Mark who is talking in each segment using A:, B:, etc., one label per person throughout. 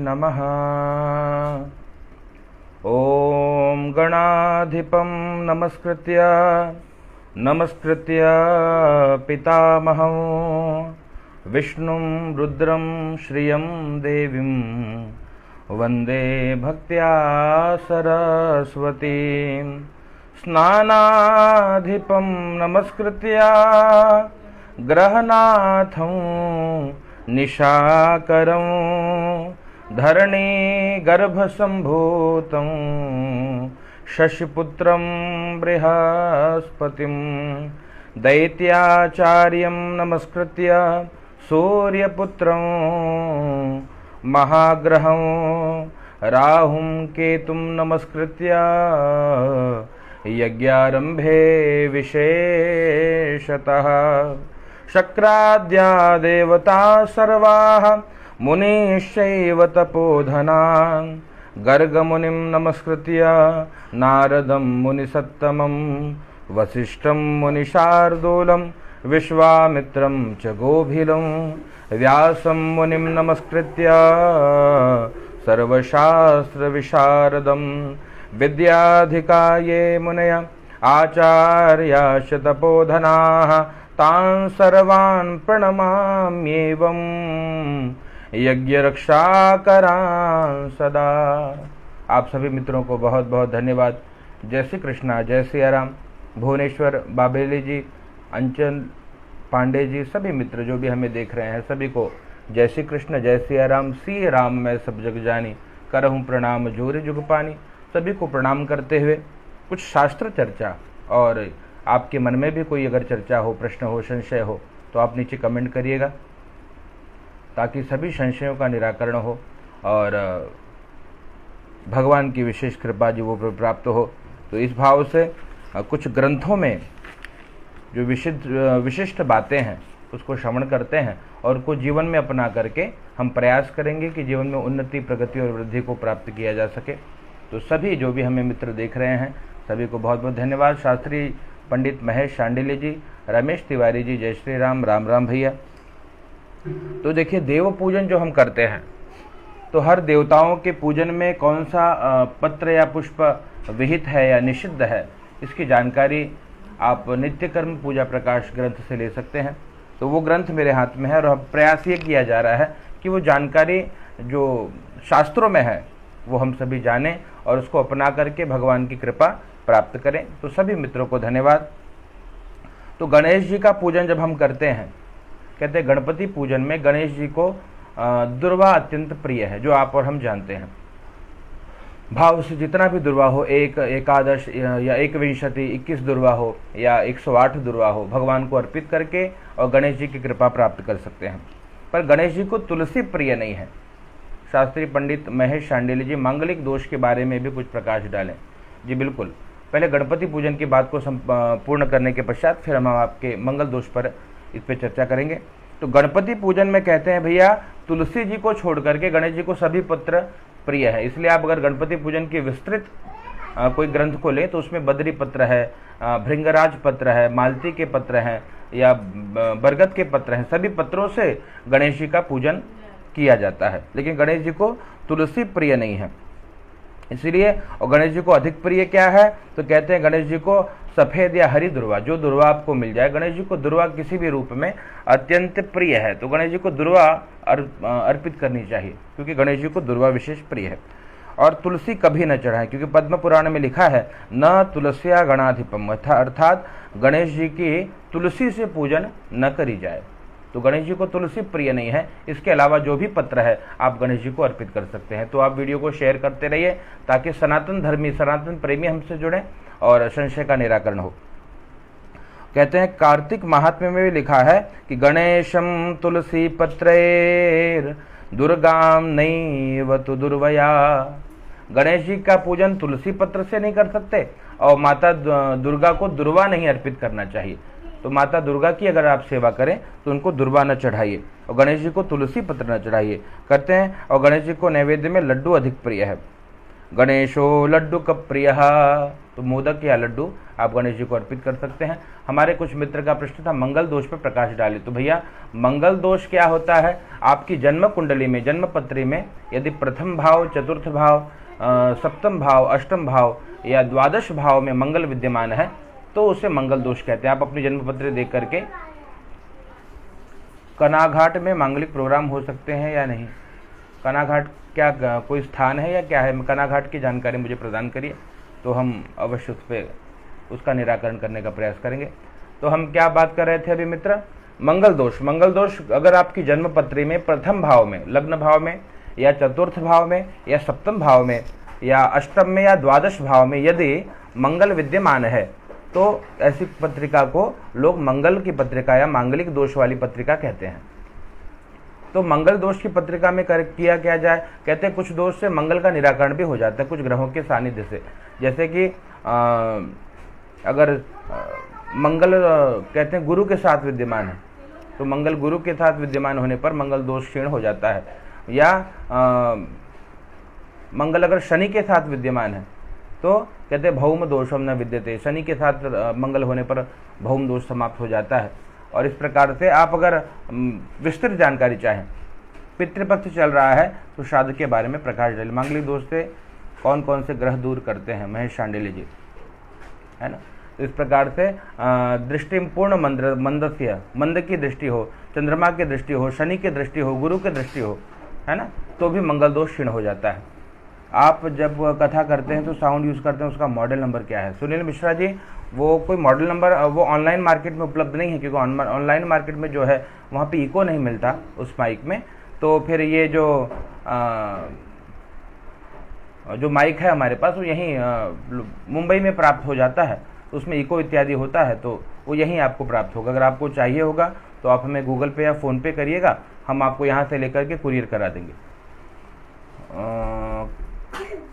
A: नमः। ॐ गणाधिपं नमस्कृत्य पितामहं विष्णुं रुद्रं श्रियं देवीं वन्दे भक्त्या सरस्वतीं। स्नानाधिपं नमस्कृत्य ग्रहनाथं निशाकरं धरणी गर्भसम्भूतं शशिपुत्रं बृहस्पतिं दैत्याचार्यं नमस्कृत्य सूर्यपुत्रं महाग्रहं राहुं केतुं नमस्कृत्य यज्ञारंभे विशेषतः शक्राद्या देवता सर्वाः मुनिश्चैव तपोधनान् गर्गमुनिं नमस्कृत्य नारदं मुनिसत्तमं वसिष्ठं मुनिशार्दूलं विश्वामित्रं च गोभिलं व्यासं मुनिं नमस्कृत्य सर्वशास्त्रविशारदं विद्याधिकाये मुनय आचार्याश्च तपोधनाः तान् सर्वान् प्रणमाम्येवं यज्ञरक्षाकरान् सदा। आप सभी मित्रों को बहुत बहुत धन्यवाद। जय श्री कृष्णा, जय श्री राम। भुवनेश्वर बाबेली जी, अंचल पांडे जी, सभी मित्र जो भी हमें देख रहे हैं सभी को जय श्री कृष्ण, जय श्री राम। सी राम मैं सब जग जानी, करहूँ प्रणाम जोरे जुग पानी। सभी को प्रणाम करते हुए कुछ शास्त्र चर्चा, और आपके मन में भी कोई अगर चर्चा हो, प्रश्न हो, संशय हो तो आप नीचे कमेंट करिएगा, ताकि सभी संशयों का निराकरण हो और भगवान की विशेष कृपा जी वो प्राप्त हो। तो इस भाव से कुछ ग्रंथों में जो विशिष्ट बातें हैं उसको श्रवण करते हैं और को जीवन में अपना करके हम प्रयास करेंगे कि जीवन में उन्नति, प्रगति और वृद्धि को प्राप्त किया जा सके। तो सभी जो भी हमें मित्र देख रहे हैं सभी को बहुत बहुत धन्यवाद। शास्त्री पंडित महेश शांडिल्य जी, रमेश तिवारी जी, जय श्री राम, राम राम भैया। तो देखिए, देव पूजन जो हम करते हैं तो हर देवताओं के पूजन में कौन सा पत्र या पुष्प विहित है या निषिद्ध है, इसकी जानकारी आप नित्य कर्म पूजा प्रकाश ग्रंथ से ले सकते हैं। तो वो ग्रंथ मेरे हाथ में है और प्रयास ये किया जा रहा है कि वो जानकारी जो शास्त्रों में है वो हम सभी जानें और उसको अपना करके भगवान की कृपा प्राप्त करें। तो सभी मित्रों को धन्यवाद। तो गणेश जी का पूजन जब हम करते हैं, कहते हैं गणपति पूजन में गणेश जी को दुर्वा अत्यंत प्रिय है, जो आप और हम जानते हैं। भाव से जितना भी दुर्वा हो, एक एकादश या एक विंशति 21 दुर्वा हो या 108 दुर्वा हो, भगवान को अर्पित करके और गणेश जी की कृपा प्राप्त कर सकते हैं। पर गणेश जी को तुलसी प्रिय नहीं है। शास्त्री पंडित महेश शांडिल्य जी मांगलिक दोष के बारे में भी कुछ प्रकाश डालें। जी बिल्कुल, पहले गणपति पूजन की बात को पूर्ण करने के पश्चात फिर हम आपके मंगल दोष पर इस पर चर्चा करेंगे। तो गणपति पूजन में कहते हैं भैया, तुलसी जी को छोड़ करके गणेश जी को सभी पत्र प्रिय है। इसलिए आप अगर गणपति पूजन की विस्तृत कोई ग्रंथ को लें तो उसमें बद्री पत्र है, भृंगराज पत्र है, मालती के पत्र हैं या बरगद के पत्र हैं। सभी पत्रों से गणेश जी का पूजन किया जाता है, लेकिन गणेश जी को तुलसी प्रिय नहीं है। इसलिए और गणेश जी को अधिक प्रिय क्या है, तो कहते हैं गणेश जी को सफ़ेद या हरी दुर्वा, जो दुर्वा आपको मिल जाए। गणेश जी को दुर्वा किसी भी रूप में अत्यंत प्रिय है, तो गणेश जी को दुर्वा अर्पित करनी चाहिए, क्योंकि गणेश जी को दुर्वा विशेष प्रिय है। और तुलसी कभी न चढ़ाएं, क्योंकि पद्म पुराण में लिखा है न तुलसिया गणाधिपम, अर्थात गणेश जी की तुलसी से पूजन न करी जाए। तो गणेश जी को तुलसी प्रिय नहीं है। इसके अलावा जो भी पत्र है आप गणेश जी को अर्पित कर सकते हैं। तो आप वीडियो को शेयर करते रहिए ताकि सनातन धर्मी, सनातन प्रेमी हमसे जुड़ें और संशय का निराकरण हो। कहते हैं कार्तिक महात्म्य में भी लिखा है कि गणेशम तुलसी पत्रैर दुर्गाम नैव तु दुर्वया। गणेश जी का पूजन तुलसी पत्र से नहीं कर सकते और माता दुर्गा को दुर्वा नहीं अर्पित करना चाहिए। तो माता दुर्गा की अगर आप सेवा करें तो उनको दुर्वा न चढ़ाइए और गणेश जी को तुलसी पत्र न चढ़ाइए करते हैं। और गणेश जी को नैवेद्य में लड्डू अधिक प्रिय है। गणेशो लड्डू का प्रिय, तो मोदक या लड्डू आप गणेश जी को अर्पित कर सकते हैं। हमारे कुछ मित्र का प्रश्न था मंगल दोष पर प्रकाश डाले। तो भैया मंगल दोष क्या होता है, आपकी जन्म कुंडली में, जन्म पत्री में यदि प्रथम भाव, चतुर्थ भाव, सप्तम भाव, अष्टम भाव या द्वादश भाव में मंगल विद्यमान है तो उसे मंगल दोष कहते हैं। आप अपनी जन्म पत्री देख करके कनाघाट में मांगलिक प्रोग्राम हो सकते हैं या नहीं, कनाघाट क्या कोई स्थान है या क्या है, कनाघाट की जानकारी मुझे प्रदान करिए तो हम अवश्य उस पर उसका निराकरण करने का प्रयास करेंगे। तो हम क्या बात कर रहे थे अभी मित्र, मंगल दोष। मंगल दोष अगर आपकी जन्म पत्री में प्रथम भाव में, लग्न भाव में या चतुर्थ भाव में या सप्तम भाव में या अष्टम में या द्वादश भाव में यदि मंगल विद्यमान है तो ऐसी पत्रिका को लोग मंगल की पत्रिका या मांगलिक दोष वाली पत्रिका कहते हैं। तो मंगल दोष की पत्रिका में किया क्या जाए, कहते हैं कुछ दोष से मंगल का निराकरण भी हो जाता है कुछ ग्रहों के सानिध्य से। जैसे कि अगर मंगल कहते हैं गुरु के साथ विद्यमान है तो मंगल गुरु के साथ विद्यमान होने पर मंगल दोष क्षीण हो जाता है, या मंगल अगर शनि के साथ विद्यमान है तो कहते हैं भौम दोषम न विद्यते, शनि के साथ मंगल होने पर भौम दोष समाप्त हो जाता है। और इस प्रकार से आप अगर विस्तृत जानकारी चाहें, पितृपक्ष चल रहा है तो श्राद्ध के बारे में प्रकाश डाले। मांगलिक दोष से कौन कौन से ग्रह दूर करते हैं, महेश शांडिल्य जी, है ना। तो इस प्रकार से दृष्टि पूर्ण मंदस्य, मंद की दृष्टि हो, चंद्रमा की दृष्टि हो, शनि की दृष्टि हो, गुरु की दृष्टि हो, है ना, तो भी मंगल दोष क्षीण हो जाता है। आप जब कथा करते हैं तो साउंड यूज़ करते हैं, उसका मॉडल नंबर क्या है? सुनील मिश्रा जी, वो कोई मॉडल नंबर वो ऑनलाइन मार्केट में उपलब्ध नहीं है, क्योंकि ऑनलाइन मार्केट में जो है वहाँ पे इको नहीं मिलता उस माइक में। तो फिर ये जो माइक है हमारे पास वो यहीं मुंबई में प्राप्त हो जाता है, उसमें इको इत्यादि होता है तो वो यहीं आपको प्राप्त होगा। अगर आपको चाहिए होगा तो आप हमें गूगल पे या फ़ोन पे करिएगा, हम आपको यहाँ से लेकर के कुरियर करा देंगे।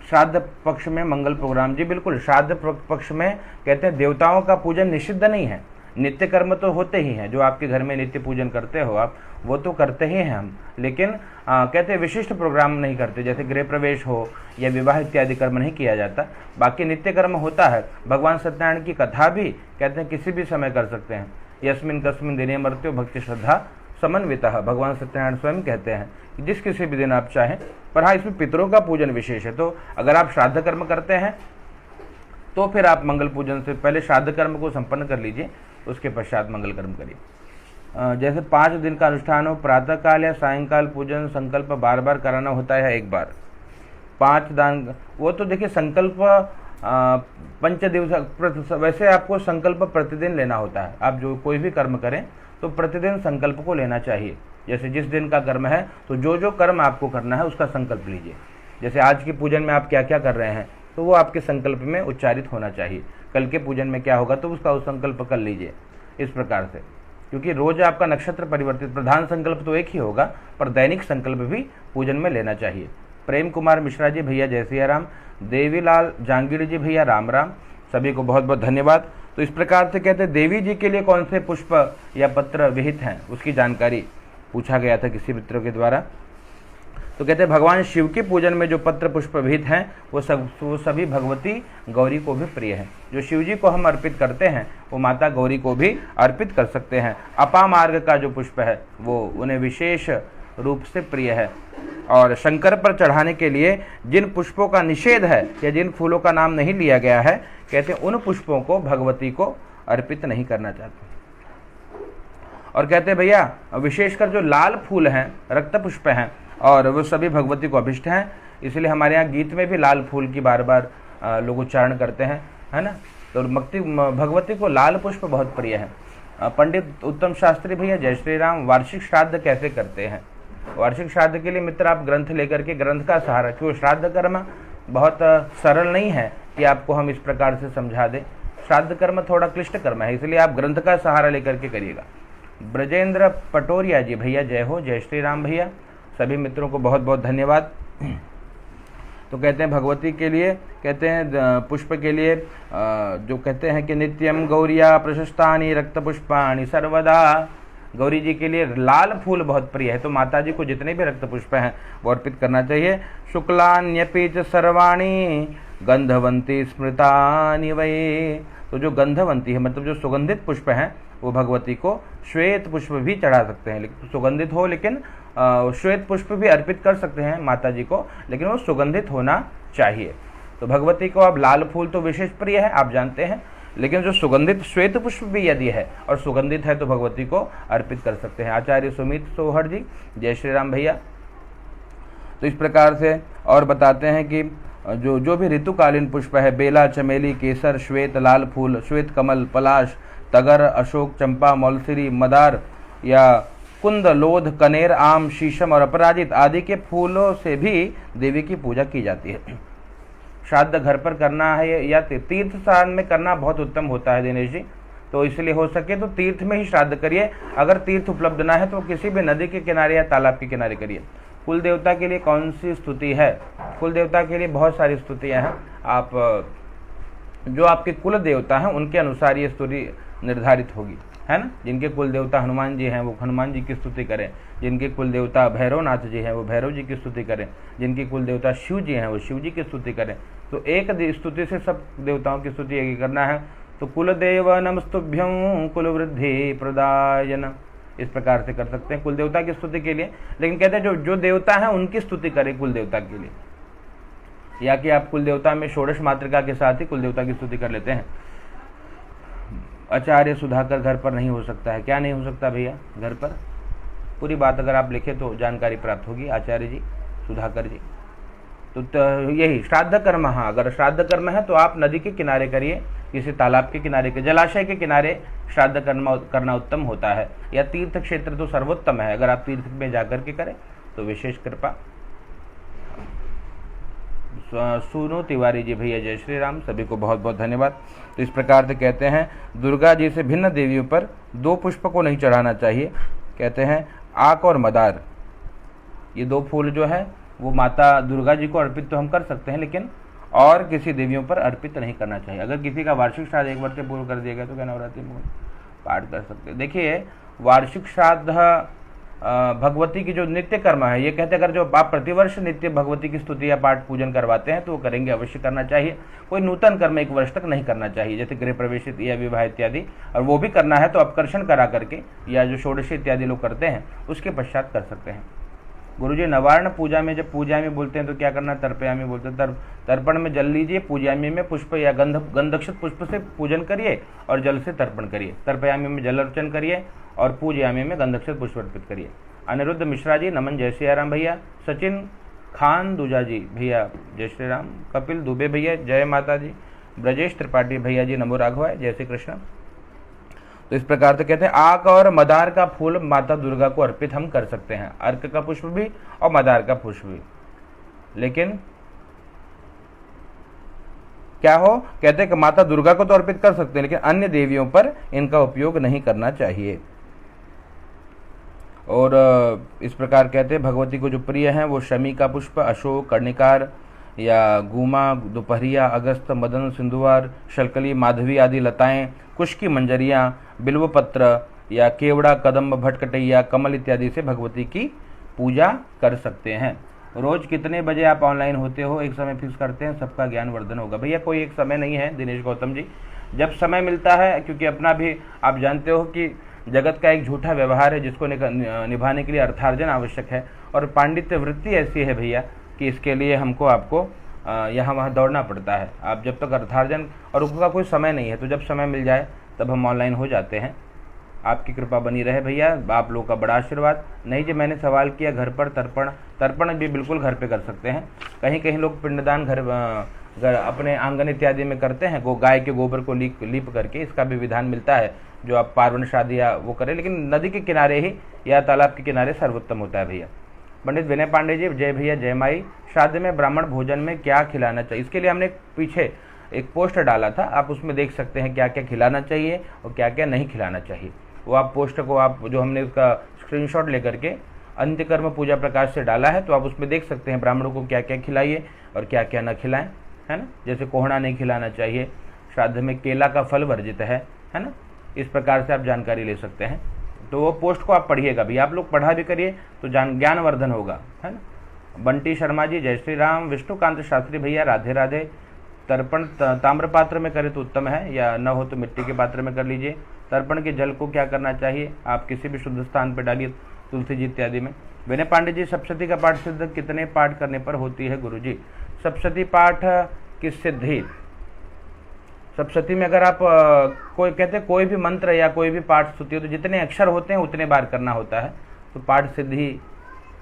A: श्राद्ध पक्ष में मंगल प्रोग्राम, जी बिल्कुल, श्राद्ध पक्ष में कहते हैं देवताओं का पूजन निषिद्ध नहीं है, नित्य कर्म तो होते ही हैं, जो आपके घर में नित्य पूजन करते हो आप, वो तो करते ही हैं हम, लेकिन कहते हैं विशिष्ट प्रोग्राम नहीं करते, जैसे गृह प्रवेश हो या विवाह इत्यादि कर्म नहीं किया जाता। बाकी नित्य कर्म होता है। भगवान सत्यनारायण की कथा भी कहते हैं किसी भी समय कर सकते हैं। यस्मिन कस्मिन दिने मर्त्यो भक्ति श्रद्धा समन्वितः, भगवान सत्यनारायण स्वयं कहते हैं कि जिस किसी भी दिन आप चाहें। पर हाँ, इसमें पितरों का पूजन विशेष है। तो अगर आप श्राद्ध कर्म करते हैं तो फिर आप मंगल पूजन से पहले श्राद्ध कर्म को संपन्न कर लीजिए, उसके पश्चात मंगल कर्म करिए। जैसे 5 दिन का अनुष्ठान हो, प्रातःकाल या सायंकाल पूजन संकल्प बार बार कराना होता है, एक बार 5 दान, वो तो देखिए संकल्प 5 दिवस, वैसे आपको संकल्प प्रतिदिन लेना होता है। आप जो कोई भी कर्म करें तो प्रतिदिन संकल्प को लेना चाहिए। जैसे जिस दिन का कर्म है तो जो कर्म आपको करना है उसका संकल्प लीजिए। जैसे आज के पूजन में आप क्या क्या कर रहे हैं तो वो आपके संकल्प में उच्चारित होना चाहिए। कल के पूजन में क्या होगा तो उसका संकल्प कर लीजिए इस प्रकार से, क्योंकि रोज आपका नक्षत्र परिवर्तित, प्रधान संकल्प तो एक ही होगा पर दैनिक संकल्प भी पूजन में लेना चाहिए। प्रेम कुमार मिश्रा जी भैया जय सिया राम, देवीलाल जांगीड़ जी भैया राम राम, सभी को बहुत बहुत धन्यवाद। तो इस प्रकार से कहते हैं देवी जी के लिए कौन से पुष्प या पत्र विहित हैं, उसकी जानकारी पूछा गया था किसी मित्रों के द्वारा। तो कहते हैं भगवान शिव के पूजन में जो पत्र पुष्प विहित हैं वो सभी भगवती गौरी को भी प्रिय है। जो शिव जी को हम अर्पित करते हैं वो माता गौरी को भी अर्पित कर सकते हैं। अपामार्ग का जो पुष्प है वो उन्हें विशेष रूप से प्रिय है। और शंकर पर चढ़ाने के लिए जिन पुष्पों का निषेध है या जिन फूलों का नाम नहीं लिया गया है, कहते हैं उन पुष्पों को भगवती को अर्पित नहीं करना चाहते। और कहते हैं भैया विशेषकर जो लाल फूल हैं, रक्त पुष्प हैं, और वो सभी भगवती को अभिष्ट हैं, इसलिए हमारे यहाँ गीत में भी लाल फूल की बार बार लोग उच्चारण करते हैं, है ना। तो भगवती को लाल पुष्प बहुत प्रिय है। पंडित उत्तम शास्त्री भैया जय श्री राम, वार्षिक श्राद्ध कैसे करते हैं? वार्षिक श्राद्ध के लिए मित्र आप ग्रंथ लेकर के, ग्रंथ का सहारा, क्यों श्राद्ध कर्म बहुत सरल नहीं है कि आपको हम इस प्रकार से समझा दें। श्राद्ध कर्म थोड़ा क्लिष्ट कर्म है, इसलिए आप ग्रंथ का सहारा लेकर के करिएगा। ब्रजेंद्र पटोरिया जी भैया जय हो, जय श्री राम भैया, सभी मित्रों को बहुत बहुत धन्यवाद। तो कहते हैं भगवती के लिए, कहते हैं पुष्प के लिए जो कहते हैं कि नित्यम गौरिया प्रशस्तानि रक्त पुष्पाणि सर्वदा, गौरी जी के लिए लाल फूल बहुत प्रिय है। तो माता जी को जितने भी रक्त पुष्प हैं वो अर्पित करना चाहिए। शुक्लान्यपि च सर्वाणि गंधवंती स्मृतानि वै। तो जो गंधवंती है मतलब जो सुगंधित पुष्प हैं वो भगवती को श्वेत पुष्प भी चढ़ा सकते हैं, लेकिन सुगंधित हो, लेकिन श्वेत पुष्प भी अर्पित कर सकते हैं माता जी को, लेकिन वो सुगंधित होना चाहिए। तो भगवती को अब लाल फूल तो विशेष प्रिय है, आप जानते हैं, लेकिन जो सुगंधित श्वेत पुष्प भी यदि है और सुगंधित है तो भगवती को अर्पित कर सकते हैं। आचार्य सुमित सोहर जी, जय श्री राम भैया। तो इस प्रकार से और बताते हैं कि जो भी ऋतुकालीन पुष्प है, बेला, चमेली, केसर, श्वेत, लाल फूल, श्वेत कमल, पलाश, तगर, अशोक, चंपा, मौलसिरी, मदार या कुंद, लोध, कनेर, आम, शीशम और अपराजित आदि के फूलों से भी देवी की पूजा की जाती है। श्राद्ध घर पर करना है या तीर्थ स्थान में करना बहुत उत्तम होता है दिनेश जी, तो इसलिए हो सके तो तीर्थ में ही श्राद्ध करिए। अगर तीर्थ उपलब्ध ना है तो किसी भी नदी के किनारे या तालाब के किनारे करिए। कुल देवता के लिए कौन सी स्तुति है? कुल देवता के लिए बहुत सारी स्तुतियाँ हैं। आप जो आपके कुल देवता हैं उनके अनुसार ये स्तुति निर्धारित होगी, है ना। जिनके कुल देवता हनुमान जी हैं वो हनुमान जी की स्तुति करें, जिनके कुल देवता भैरवनाथ जी हैं वो भैरव जी की स्तुति करें, जिनके कुल देवता शिव जी हैं वो शिव जी की स्तुति करें। तो एक स्तुति से सब देवताओं की स्तुति एक करना है। तो कुलदेव नमस्तुभ्यं कुल वृद्धि प्रदायन, इस प्रकार से कर सकते हैं कुल देवता की स्तुति के लिए। लेकिन कहते हैं जो देवता है उनकी स्तुति करें कुल देवता के लिए, या कि आप कुल देवता में षोडश मातृका के साथ ही कुल देवता की स्तुति कर लेते हैं। आचार्य सुधाकर घर पर नहीं हो सकता है, क्या नहीं हो सकता भैया? घर पर पूरी बात अगर आप लिखे तो जानकारी प्राप्त होगी आचार्य जी, सुधाकर जी। तो यही श्राद्ध कर्म, हाँ अगर श्राद्ध कर्म है तो आप नदी के किनारे करिए, किसी तालाब के किनारे के, जलाशय के किनारे श्राद्ध करना उत्तम होता है, या तीर्थ क्षेत्र तो सर्वोत्तम है। अगर आप तीर्थ में जाकर के करें तो विशेष कृपा। सुनो तिवारी जी भैया, जय श्री राम, सभी को बहुत बहुत धन्यवाद। तो इस प्रकार से कहते हैं दुर्गा जी से भिन्न देवियों पर दो पुष्प को नहीं चढ़ाना चाहिए। कहते हैं आक और मदार, ये दो फूल जो है वो माता दुर्गा जी को अर्पित तो हम कर सकते हैं, लेकिन और किसी देवियों पर अर्पित नहीं करना चाहिए। अगर किसी का वार्षिक श्राद्ध एक वर्ष से पूर्व कर दिया गया तो क्या नवरात्रि में पाठ कर सकते हैं। देखिए वार्षिक श्राद्ध भगवती की जो नित्य कर्म है, ये कहते हैं अगर जो आप प्रतिवर्ष नित्य भगवती की स्तुति या पाठ पूजन करवाते हैं तो वो करेंगे, अवश्य करना चाहिए। कोई नूतन कर्म एक वर्ष तक नहीं करना चाहिए, जैसे गृह प्रवेश या विवाह इत्यादि, और वो भी करना है तो अपकर्षण करा करके या जो षोडशी इत्यादि लोग करते हैं उसके पश्चात कर सकते हैं। गुरुजी नवार्ण पूजा में जब पूजामी बोलते हैं तो क्या करना? तर्पयामी बोलते हैं। तर्पण में जल लीजिए, पूजामी में पुष्प या गंधक्षत पुष्प से पूजन करिए और जल से तर्पण करिए। तर्पयामी में जल अर्चन करिए और पूजयामी में गंधक्षत पुष्प अर्पित करिए। अनिरुद्ध मिश्रा जी नमन, जय श्री राम भैया। सचिन खान दूजा जी भैया, जय श्री राम। कपिल दुबे भैया, जय माता जी। ब्रजेश त्रिपाठी भैया जी, नमो राघवाय, जय श्री कृष्ण। तो इस प्रकार से कहते हैं आक और मदार का फूल माता दुर्गा को अर्पित हम कर सकते हैं, अर्क का पुष्प भी और मदार का पुष्प भी। लेकिन क्या हो, कहते हैं कि माता दुर्गा को तो अर्पित कर सकते हैं लेकिन अन्य देवियों पर इनका उपयोग नहीं करना चाहिए। और इस प्रकार कहते हैं भगवती को जो प्रिय हैं वो शमी का पुष्प, अशोक, कर्णिकार या गुमा, दोपहरिया, अगस्त, मदन, सिंधुवार, शलकली, माधवी आदि लताएं, कुश की मंजरियाँ, बिल्वपत्र या केवड़ा, कदम्ब, भटकटैया, कमल इत्यादि से भगवती की पूजा कर सकते हैं। रोज कितने बजे आप ऑनलाइन होते हो? एक समय फिक्स करते हैं, सबका ज्ञान वर्धन होगा। भैया कोई एक समय नहीं है दिनेश गौतम जी, जब समय मिलता है, क्योंकि अपना भी आप जानते हो कि जगत का एक झूठा व्यवहार है जिसको निभाने के लिए अर्थार्जन आवश्यक है, और पांडित्य वृत्ति ऐसी है भैया कि इसके लिए हमको आपको यहाँ वहाँ दौड़ना पड़ता है। आप जब तक अर्थार्जन और उसका कोई समय नहीं है, तो जब समय मिल जाए तब हम ऑनलाइन हो जाते हैं। आपकी कृपा बनी रहे भैया, आप लोगों का बड़ा आशीर्वाद। नहीं जी, मैंने सवाल किया घर पर तर्पण भी बिल्कुल घर पे कर सकते हैं। कहीं कहीं लोग पिंडदान घर अपने आंगन इत्यादि में करते हैं, गाय के गोबर को लीप करके, इसका भी विधान मिलता है जो आप पार्वण शादी या वो करें, लेकिन नदी के किनारे ही या तालाब के किनारे सर्वोत्तम होता है भैया। पंडित विनय पांडे जी, जय भैया, जय माई। श्राद्ध में ब्राह्मण भोजन में क्या खिलाना चाहिए? इसके लिए हमने पीछे एक पोस्ट डाला था, आप उसमें देख सकते हैं क्या क्या खिलाना चाहिए और क्या क्या नहीं खिलाना चाहिए। वो आप पोस्ट को आप जो हमने उसका स्क्रीनशॉट लेकर के अंत्यकर्म पूजा प्रकाश से डाला है, तो आप उसमें देख सकते हैं ब्राह्मणों को क्या क्या खिलाइए और क्या क्या न खिलाएं, है ना। जैसे कोहड़ा नहीं खिलाना चाहिए, श्राद्ध में केला का फल वर्जित है ना। इस प्रकार से आप जानकारी ले सकते हैं। तो वो पोस्ट को आप पढ़िएगा भी, आप लोग पढ़ा भी करिए तो ज्ञानवर्धन होगा, है ना। बंटी शर्मा जी, जय श्री राम। विष्णुकांत शास्त्री भैया, राधे राधे। तर्पण ताम्र पात्र में करें तो उत्तम है, या न हो तो मिट्टी के पात्र में कर लीजिए। तर्पण के जल को क्या करना चाहिए, आप किसी भी शुद्ध स्थान पर डालिए, तुलसी जी इत्यादि में। विनय पांडे जी, सप्तशती का पाठ सिद्ध कितने पाठ करने पर होती है गुरुजी? सप्तशती पाठ की सिद्धि, सप्तशती में अगर आप कोई कहते हैं कोई भी मंत्र या कोई भी पाठ स्तुति हो तो जितने अक्षर होते हैं उतने बार करना होता है, तो पाठ सिद्धि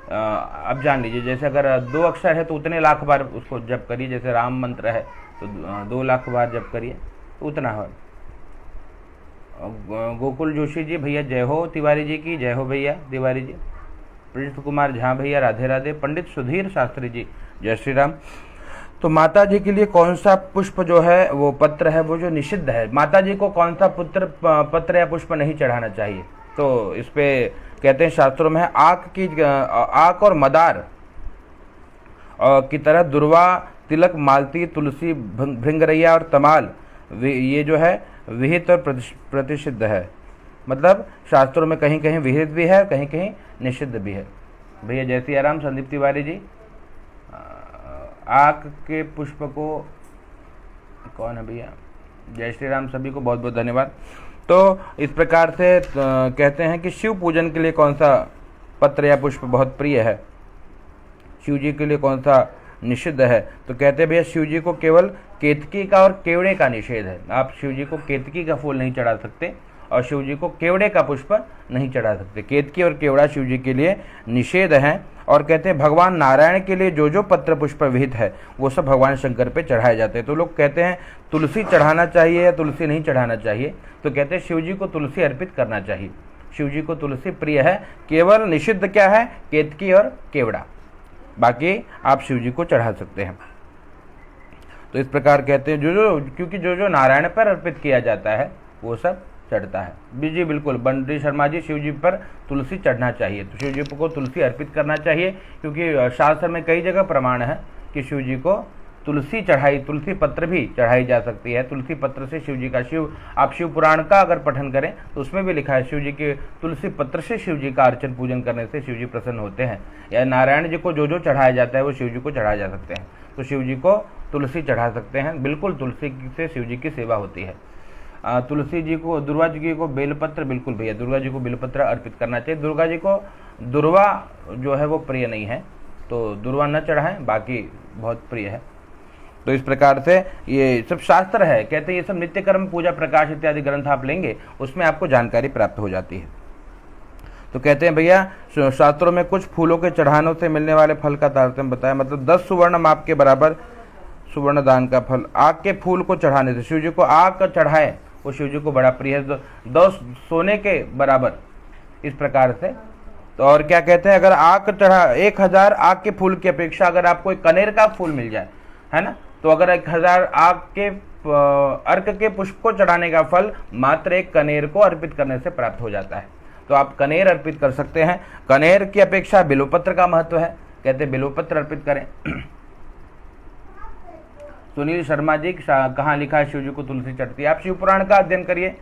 A: अब जान लीजिए। जैसे अगर 2 अक्षर है तो उतने लाख बार उसको जप करिए, जैसे राम मंत्र है तो 2 लाख बार जप करिए, तो उतना है। गोकुल जोशी जी, भैया जय हो। तिवारी जी की जय हो भैया तिवारी जी। प्रिंस कुमार झा भैया राधे राधे। पंडित सुधीर शास्त्री जी जय श्री राम। तो माता जी के लिए कौन सा पुष्प जो है वो पत्र है वो जो निषिद्ध है, माता जी को कौन सा पत्र या पुष्प नहीं चढ़ाना चाहिए? तो इस पे कहते हैं शास्त्रों में है आक और मदार की तरह दुर्वा, तिलक, मालती, तुलसी, भृंगरैया और तमाल, ये जो है विहित और प्रतिषिद्ध है। मतलब शास्त्रों में कहीं कहीं विहित भी है, कहीं कहीं निषिद्ध भी है। भैया जय सिया राम। संदीप तिवारी जी, आक के पुष्प को कौन है भैया? जय श्री राम। सभी को बहुत बहुत धन्यवाद। तो इस प्रकार से कहते हैं कि शिव पूजन के लिए कौन सा पत्र या पुष्प बहुत प्रिय है, शिव जी के लिए कौन सा निषिद्ध है? तो कहते हैं भैया शिव जी को केवल केतकी का और केवड़े का निषेध है। आप शिव जी को केतकी का फूल नहीं चढ़ा सकते और शिव जी को केवड़े का पुष्प नहीं चढ़ा सकते। केतकी और केवड़ा शिव जी के लिए निषेध है। और कहते हैं भगवान नारायण के लिए जो जो पत्र पुष्प विहित है वो सब भगवान शंकर पे चढ़ाए जाते हैं। तो लोग कहते हैं तुलसी चढ़ाना चाहिए या तुलसी नहीं चढ़ाना चाहिए, तो कहते हैं शिव जी को तुलसी अर्पित करना चाहिए। शिव जी को तुलसी प्रिय है, केवल निषिद्ध क्या है? केतकी और केवड़ा, बाकी आप शिव जी को चढ़ा सकते हैं। तो इस प्रकार कहते हैं क्योंकि जो जो नारायण पर अर्पित किया जाता है वो सब चढ़ता है। जी बिल्कुल बंडी शर्मा जी, शिव जी पर तुलसी चढ़ना चाहिए, तो शिव जी को तुलसी अर्पित करना चाहिए, क्योंकि शास्त्र में कई जगह प्रमाण है कि शिव जी को तुलसी तुलसी पत्र भी चढ़ाई जा सकती है। तुलसी पत्र से शिव जी का आप शिव पुराण का अगर पठन करें तो उसमें भी लिखा है शिव जी के तुलसी पत्र से शिव जी का अर्चन पूजन करने से शिव जी प्रसन्न होते हैं। या नारायण जी को जो जो चढ़ाया जाता है वो शिव जी को चढ़ाया जा सकते हैं, तो शिव जी को तुलसी चढ़ा सकते हैं। बिल्कुल तुलसी से शिव जी की सेवा होती है। तुलसी जी को, दुर्गा जी को बेलपत्र, बिल्कुल भैया दुर्गा जी को बेलपत्र अर्पित करना चाहिए। दुर्गा जी को दुर्वा जो है वो प्रिय नहीं है, तो दुर्वा न चढ़ाएं, बाकी बहुत प्रिय है। तो इस प्रकार से ये सब शास्त्र है, कहते हैं ये सब नित्य कर्म, पूजा, प्रकाश इत्यादि ग्रंथ आप लेंगे उसमें आपको जानकारी प्राप्त हो जाती है। तो कहते हैं भैया शास्त्रों में कुछ फूलों के चढ़ानों से मिलने वाले फल का तारतम्य बताया, मतलब 10 सुवर्ण माप के बराबर सुवर्ण दान का फल आग के फूल को चढ़ाने से। शिव जी को आग चढ़ाए वो शिव जी को बड़ा प्रिय है, 10 सोने के बराबर, इस प्रकार से। तो और क्या कहते हैं, अगर आग चढ़ा 1000 आग के फूल की अपेक्षा अगर आपको एक कनेर का फूल मिल जाए, है ना, तो अगर 1000 आग के अर्क के पुष्प को चढ़ाने का फल मात्र एक कनेर को अर्पित करने से प्राप्त हो जाता है। तो आप कनेर अर्पित कर सकते हैं। कनेर की अपेक्षा बिल्वपत्र का महत्व है, कहते हैं बिल्वपत्र अर्पित करें। सुनील शर्मा जी, कहाँ लिखा है शिव जी को तुलसी चढ़ती है? आप शिव पुराण का अध्ययन करिए,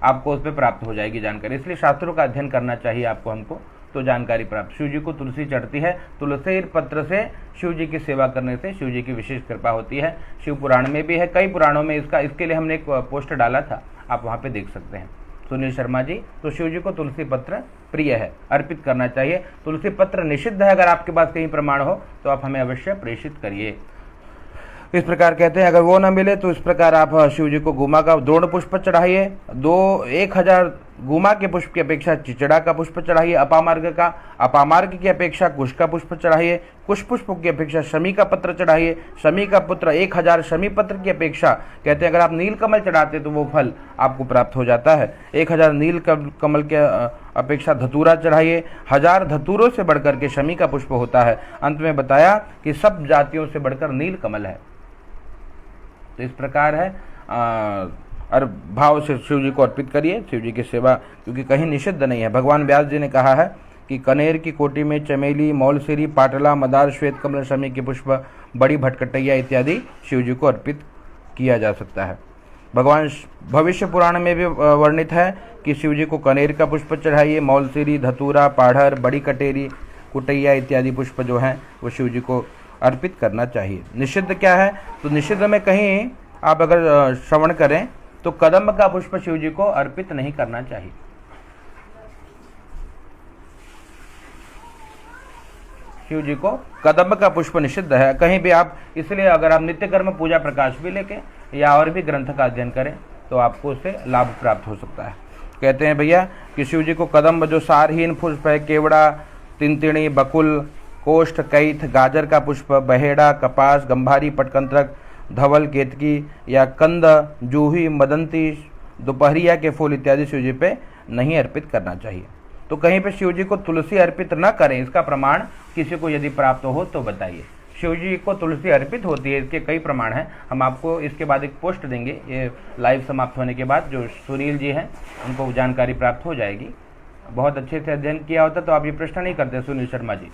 A: आपको उस पर प्राप्त हो जाएगी जानकारी। इसलिए शास्त्रों का अध्ययन करना चाहिए हमको, तो जानकारी प्राप्त। शिव जी को तुलसी चढ़ती है, तुलसी पत्र से शिव जी की सेवा करने से शिव जी की विशेष कृपा होती है। शिव पुराण में भी है, कई पुराणों में इसके लिए हमने एक पोस्ट डाला था, आप वहाँ पे देख सकते हैं। सुनील शर्मा जी, तो शिव जी को तुलसी पत्र प्रिय है, अर्पित करना चाहिए। तुलसी पत्र निषिद्ध है, अगर आपके पास कहीं प्रमाण हो तो आप हमें अवश्य प्रेषित करिए। इस प्रकार कहते हैं अगर वो न मिले तो इस प्रकार आप शिव जी को गुमा का द्रोण पुष्प चढ़ाइए, 1000 गुमा के पुष्प की अपेक्षा चिचड़ा का पुष्प चढ़ाइए। अपामार्ग की अपेक्षा कुश का पुष्प चढ़ाइए। कुश पुष्प की अपेक्षा शमी का पत्र चढ़ाइए। शमी का पुत्र 1000 शमी पत्र की अपेक्षा, कहते हैं अगर आप नील कमल चढ़ाते तो वो फल आपको प्राप्त हो जाता है। 1000 नील कमल के अपेक्षा धतूरा चढ़ाइए। 1000 धतूरों से बढ़कर के शमी का पुष्प होता है। अंत में बताया कि सब जातियों से बढ़कर नील कमल है। तो इस प्रकार है, और भाव से शिव जी को अर्पित करिए, शिव जी की सेवा, क्योंकि कहीं निषिद्ध नहीं है। भगवान व्यास जी ने कहा है कि कनेर की कोटि में चमेली, मौलसिरी, पाटला, मदार, श्वेत कमल, शमी के पुष्प, बड़ी भटकटैया इत्यादि शिव जी को अर्पित किया जा सकता है। भगवान भविष्य पुराण में भी वर्णित है कि शिव जी को कनेर का पुष्प चढ़ाइए, मौलसिरी, धतूरा, पाढ़र, बड़ी कटेरी, कुटैया इत्यादि पुष्प जो हैं वो शिव जी को अर्पित करना चाहिए। निषिद्ध क्या है, तो निषिद्ध में कहीं आप अगर श्रवण करें तो कदम्ब का पुष्प शिव जी को अर्पित नहीं करना चाहिए। शिव जी को कदम्ब का पुष्प निषिद्ध है कहीं भी आप, इसलिए अगर आप नित्य कर्म पूजा प्रकाश भी लेके या और भी ग्रंथ का अध्ययन करें तो आपको उससे लाभ प्राप्त हो सकता है। कहते हैं भैया कि शिव जी को कदम्ब जो सारहीन पुष्प है, केवड़ा, तिनतिणी, बकुल, कोष्ठ, कैथ, गाजर का पुष्प, बहेड़ा, कपास, गंभारी, पटकंत्रक, धवल, केतकी या कंद, जूही, मदंती, दोपहरिया के फूल इत्यादि शिव जी पे नहीं अर्पित करना चाहिए। तो कहीं पे शिव जी को तुलसी अर्पित न करें, इसका प्रमाण किसी को यदि प्राप्त हो तो बताइए। शिव जी को तुलसी अर्पित होती है, इसके कई प्रमाण हैं। हम आपको इसके बाद एक पोस्ट देंगे, ये लाइव समाप्त होने के बाद जो सुनील जी हैं उनको जानकारी प्राप्त हो जाएगी। बहुत अच्छे से अध्ययन किया होता तो आप ये प्रश्न नहीं करते सुनील शर्मा जी,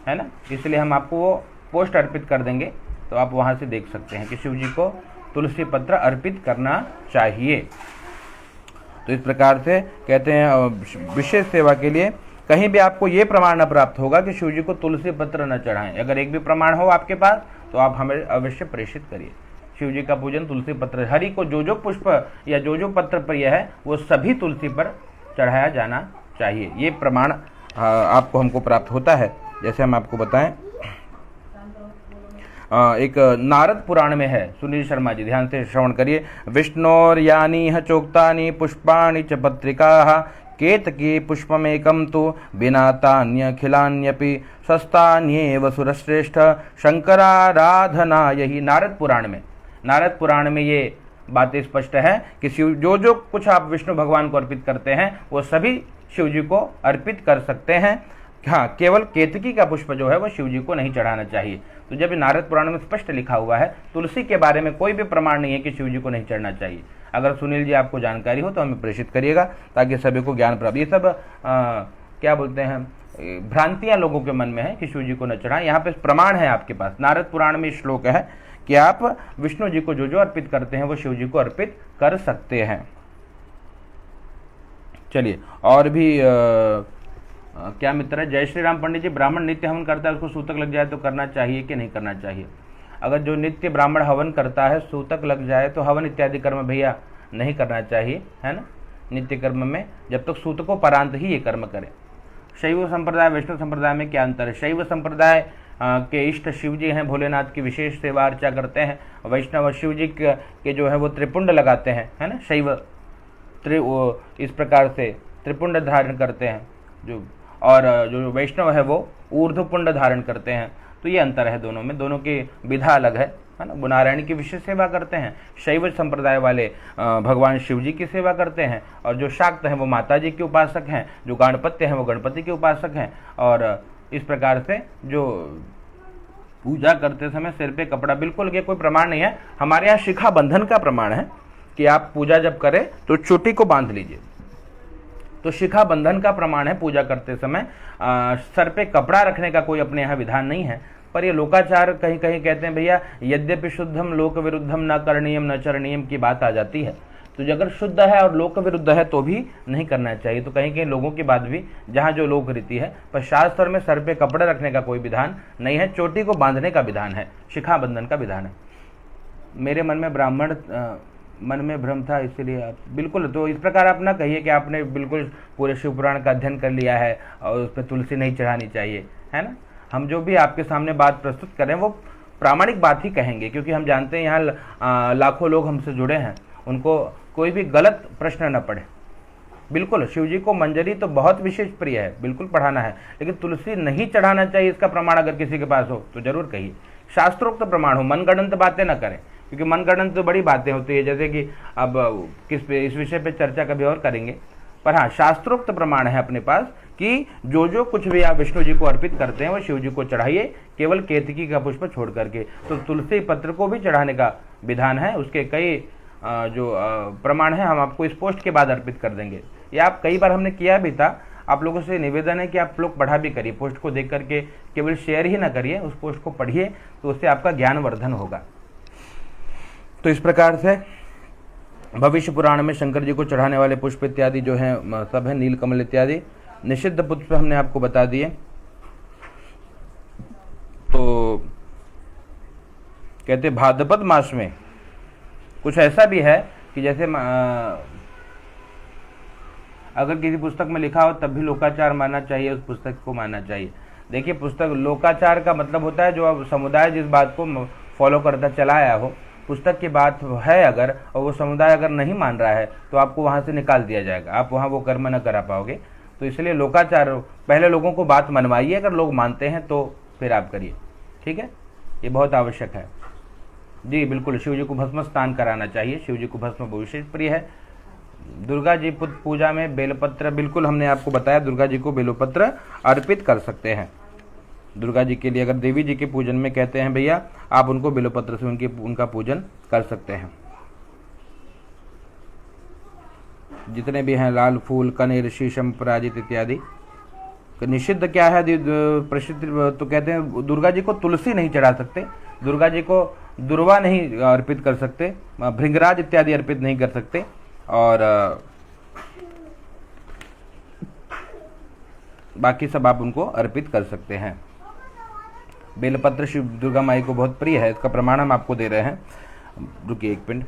A: है ना, इसलिए हम आपको वो पोस्ट अर्पित कर देंगे, तो आप वहाँ से देख सकते हैं कि शिव जी को तुलसी पत्र अर्पित करना चाहिए। तो इस प्रकार से कहते हैं विशेष सेवा के लिए कहीं भी आपको ये प्रमाण न प्राप्त होगा कि शिव जी को तुलसी पत्र न चढ़ाएं। अगर एक भी प्रमाण हो आपके पास तो आप हमें अवश्य प्रेषित करिए। शिव जी का पूजन तुलसी पत्र, हरि को जो पुष्प या जो पत्र प्रिय है वो सभी तुलसी पर चढ़ाया जाना चाहिए। ये प्रमाण आपको हमको प्राप्त होता है। जैसे हम आपको बताएं, एक नारद पुराण में है, सुनील शर्मा जी ध्यान से श्रवण करिए। विष्णोर्यानी चोक्तानि पुष्पाणि च पत्रिकाः केतकी पुष्पमेकं तु विना तान्यखिलान्यपि सस्तान्येव सुरश्रेष्ठ शंकराराधना। यही नारद पुराण में ये बातें स्पष्ट है कि शिव जो कुछ आप विष्णु भगवान को अर्पित करते हैं वो सभी शिव जी को अर्पित कर सकते हैं। हाँ, केवल केतकी का पुष्प जो है वो शिव जी को नहीं चढ़ाना चाहिए। तो जब नारद पुराण में स्पष्ट लिखा हुआ है, तुलसी के बारे में कोई भी प्रमाण नहीं है कि शिव जी को नहीं चढ़ना चाहिए। अगर सुनील जी आपको जानकारी हो तो हमें प्रेषित करिएगा ताकि सभी को ज्ञान प्राप्त। ये सब क्या बोलते हैं, भ्रांतियां लोगों के मन में है कि शिव जी को न चढ़ाएं। यहाँ पे प्रमाण है आपके पास, नारद पुराण में श्लोक है कि आप विष्णु जी को जो अर्पित करते हैं वो शिव जी को अर्पित कर सकते हैं। चलिए और भी क्या मित्र है, जय श्री राम पंडित जी, ब्राह्मण नित्य हवन करता है उसको सूतक लग जाए तो करना चाहिए कि नहीं करना चाहिए? अगर जो नित्य ब्राह्मण हवन करता है सूतक लग जाए तो हवन इत्यादि कर्म भैया नहीं करना चाहिए, है ना। नित्य कर्म में जब तक सूतकोपरांत ही ये कर्म करे। शैव संप्रदाय वैष्णव संप्रदाय में क्या अंतर है? शैव संप्रदाय के इष्ट शिव जी हैं, भोलेनाथ की विशेष सेवा अर्चा करते हैं। वैष्णव शिव जी के जो है वो त्रिपुंड लगाते हैं, है ना। शैव इस प्रकार से त्रिपुंड धारण करते हैं और जो वैष्णव है वो ऊर्ध्वपुंड धारण करते हैं। तो ये अंतर है दोनों में, दोनों की विधा अलग है ना। वो नारायण की विशेष सेवा करते हैं, शैव संप्रदाय वाले भगवान शिव जी की सेवा करते हैं, और जो शाक्त हैं वो माता जी के उपासक हैं, जो गाणपत्य हैं वो गणपति के उपासक हैं। और इस प्रकार से जो पूजा करते समय सिर पे कपड़ा, बिल्कुल ये कोई प्रमाण नहीं है। हमारे यहाँ शिखा बंधन का प्रमाण है कि आप पूजा जब करें तो चोटी को बांध लीजिए, तो शिखा बंधन का प्रमाण है। पूजा करते समय सर पे कपड़ा रखने का कोई अपने यहाँ विधान नहीं है। पर ये लोकाचार कहीं कहीं कहते हैं भैया यद्यपि शुद्धम लोक विरुद्धम न करणीयम न चरणीयम की बात आ जाती है। तो अगर शुद्ध है और लोक विरुद्ध है तो भी नहीं करना चाहिए। तो कहीं कहीं लोगों की बात भी जहाँ जो लोक रीति है, पर शास्त्र में सर पे कपड़े रखने का कोई विधान नहीं है, चोटी को बांधने का विधान है, शिखा बंधन का विधान है। मेरे मन में ब्राह्मण मन में भ्रम था, इसलिए आप बिल्कुल, तो इस प्रकार आप ना कहिए कि आपने बिल्कुल पूरे शिव पुराण का अध्ययन कर लिया है और उस पर तुलसी नहीं चढ़ानी चाहिए, है ना। हम जो भी आपके सामने बात प्रस्तुत करें वो प्रामाणिक बात ही कहेंगे, क्योंकि हम जानते हैं यहाँ लाखों लोग हमसे जुड़े हैं, उनको कोई भी गलत प्रश्न न पड़े। बिल्कुल शिव जी को मंजरी तो बहुत विशेष प्रिय है, बिल्कुल पढ़ाना है, लेकिन तुलसी नहीं चढ़ाना चाहिए, इसका प्रमाण अगर किसी के पास हो तो जरूर कहिए। शास्त्रोक्त प्रमाण हो, मनगढ़ंत बातें न करें, क्योंकि मनगढ़ंत तो बड़ी बातें होती है, जैसे कि अब इस विषय पे चर्चा कभी और करेंगे। पर हाँ, शास्त्रोक्त प्रमाण है अपने पास कि जो कुछ भी आप विष्णु जी को अर्पित करते हैं वो शिव जी को चढ़ाइए, केवल केतकी का पुष्प छोड़ करके। तो तुलसी पत्र को भी चढ़ाने का विधान है, उसके कई जो प्रमाण है हम आपको इस पोस्ट के बाद अर्पित कर देंगे। ये आप कई बार हमने किया भी था, आप लोगों से निवेदन है कि आप लोग पढ़ा भी करिए, पोस्ट को देख करके केवल शेयर ही ना करिए, उस पोस्ट को पढ़िए, तो उससे आपका ज्ञानवर्धन होगा। तो इस प्रकार से भविष्य पुराण में शंकर जी को चढ़ाने वाले पुष्प इत्यादि जो हैं सब है, नीलकमल इत्यादि निषिद्ध पुष्प हमने आपको बता दिए। तो कहते भाद्रपद मास में कुछ ऐसा भी है कि जैसे अगर किसी पुस्तक में लिखा हो तब भी लोकाचार मानना चाहिए, उस पुस्तक को मानना चाहिए। देखिए, पुस्तक लोकाचार का मतलब होता है जो अब समुदाय जिस बात को फॉलो करता चला आया हो, पुस्तक की बात है अगर, और वो समुदाय अगर नहीं मान रहा है तो आपको वहाँ से निकाल दिया जाएगा, आप वहाँ वो कर्म न करा पाओगे। तो इसलिए लोकाचार, पहले लोगों को बात मनवाइए, अगर लोग मानते हैं तो फिर आप करिए, ठीक है, ये बहुत आवश्यक है। जी बिल्कुल, शिव जी को भस्म स्नान कराना चाहिए, शिव जी को भस्म विशेष प्रिय है। दुर्गा जी पूजा में बेलपत्र, बिल्कुल हमने आपको बताया, दुर्गा जी को बेलपत्र अर्पित कर सकते हैं। दुर्गा जी के लिए अगर देवी जी के पूजन में कहते हैं भैया, आप उनको बेलपत्र से उनका पूजन कर सकते हैं। जितने भी हैं, लाल फूल, कनेर, शीशम, पराजित इत्यादि। निषिद्ध क्या है प्रसिद्ध, तो कहते हैं दुर्गा जी को तुलसी नहीं चढ़ा सकते, दुर्गा जी को दुर्वा नहीं अर्पित कर सकते, भृंगराज इत्यादि अर्पित नहीं कर सकते, और बाकी सब आप उनको अर्पित कर सकते हैं। बेलपत्र शिव दुर्गा माई को बहुत प्रिय है, इसका प्रमाण हम आपको दे रहे हैं। रुकिए एक मिनट।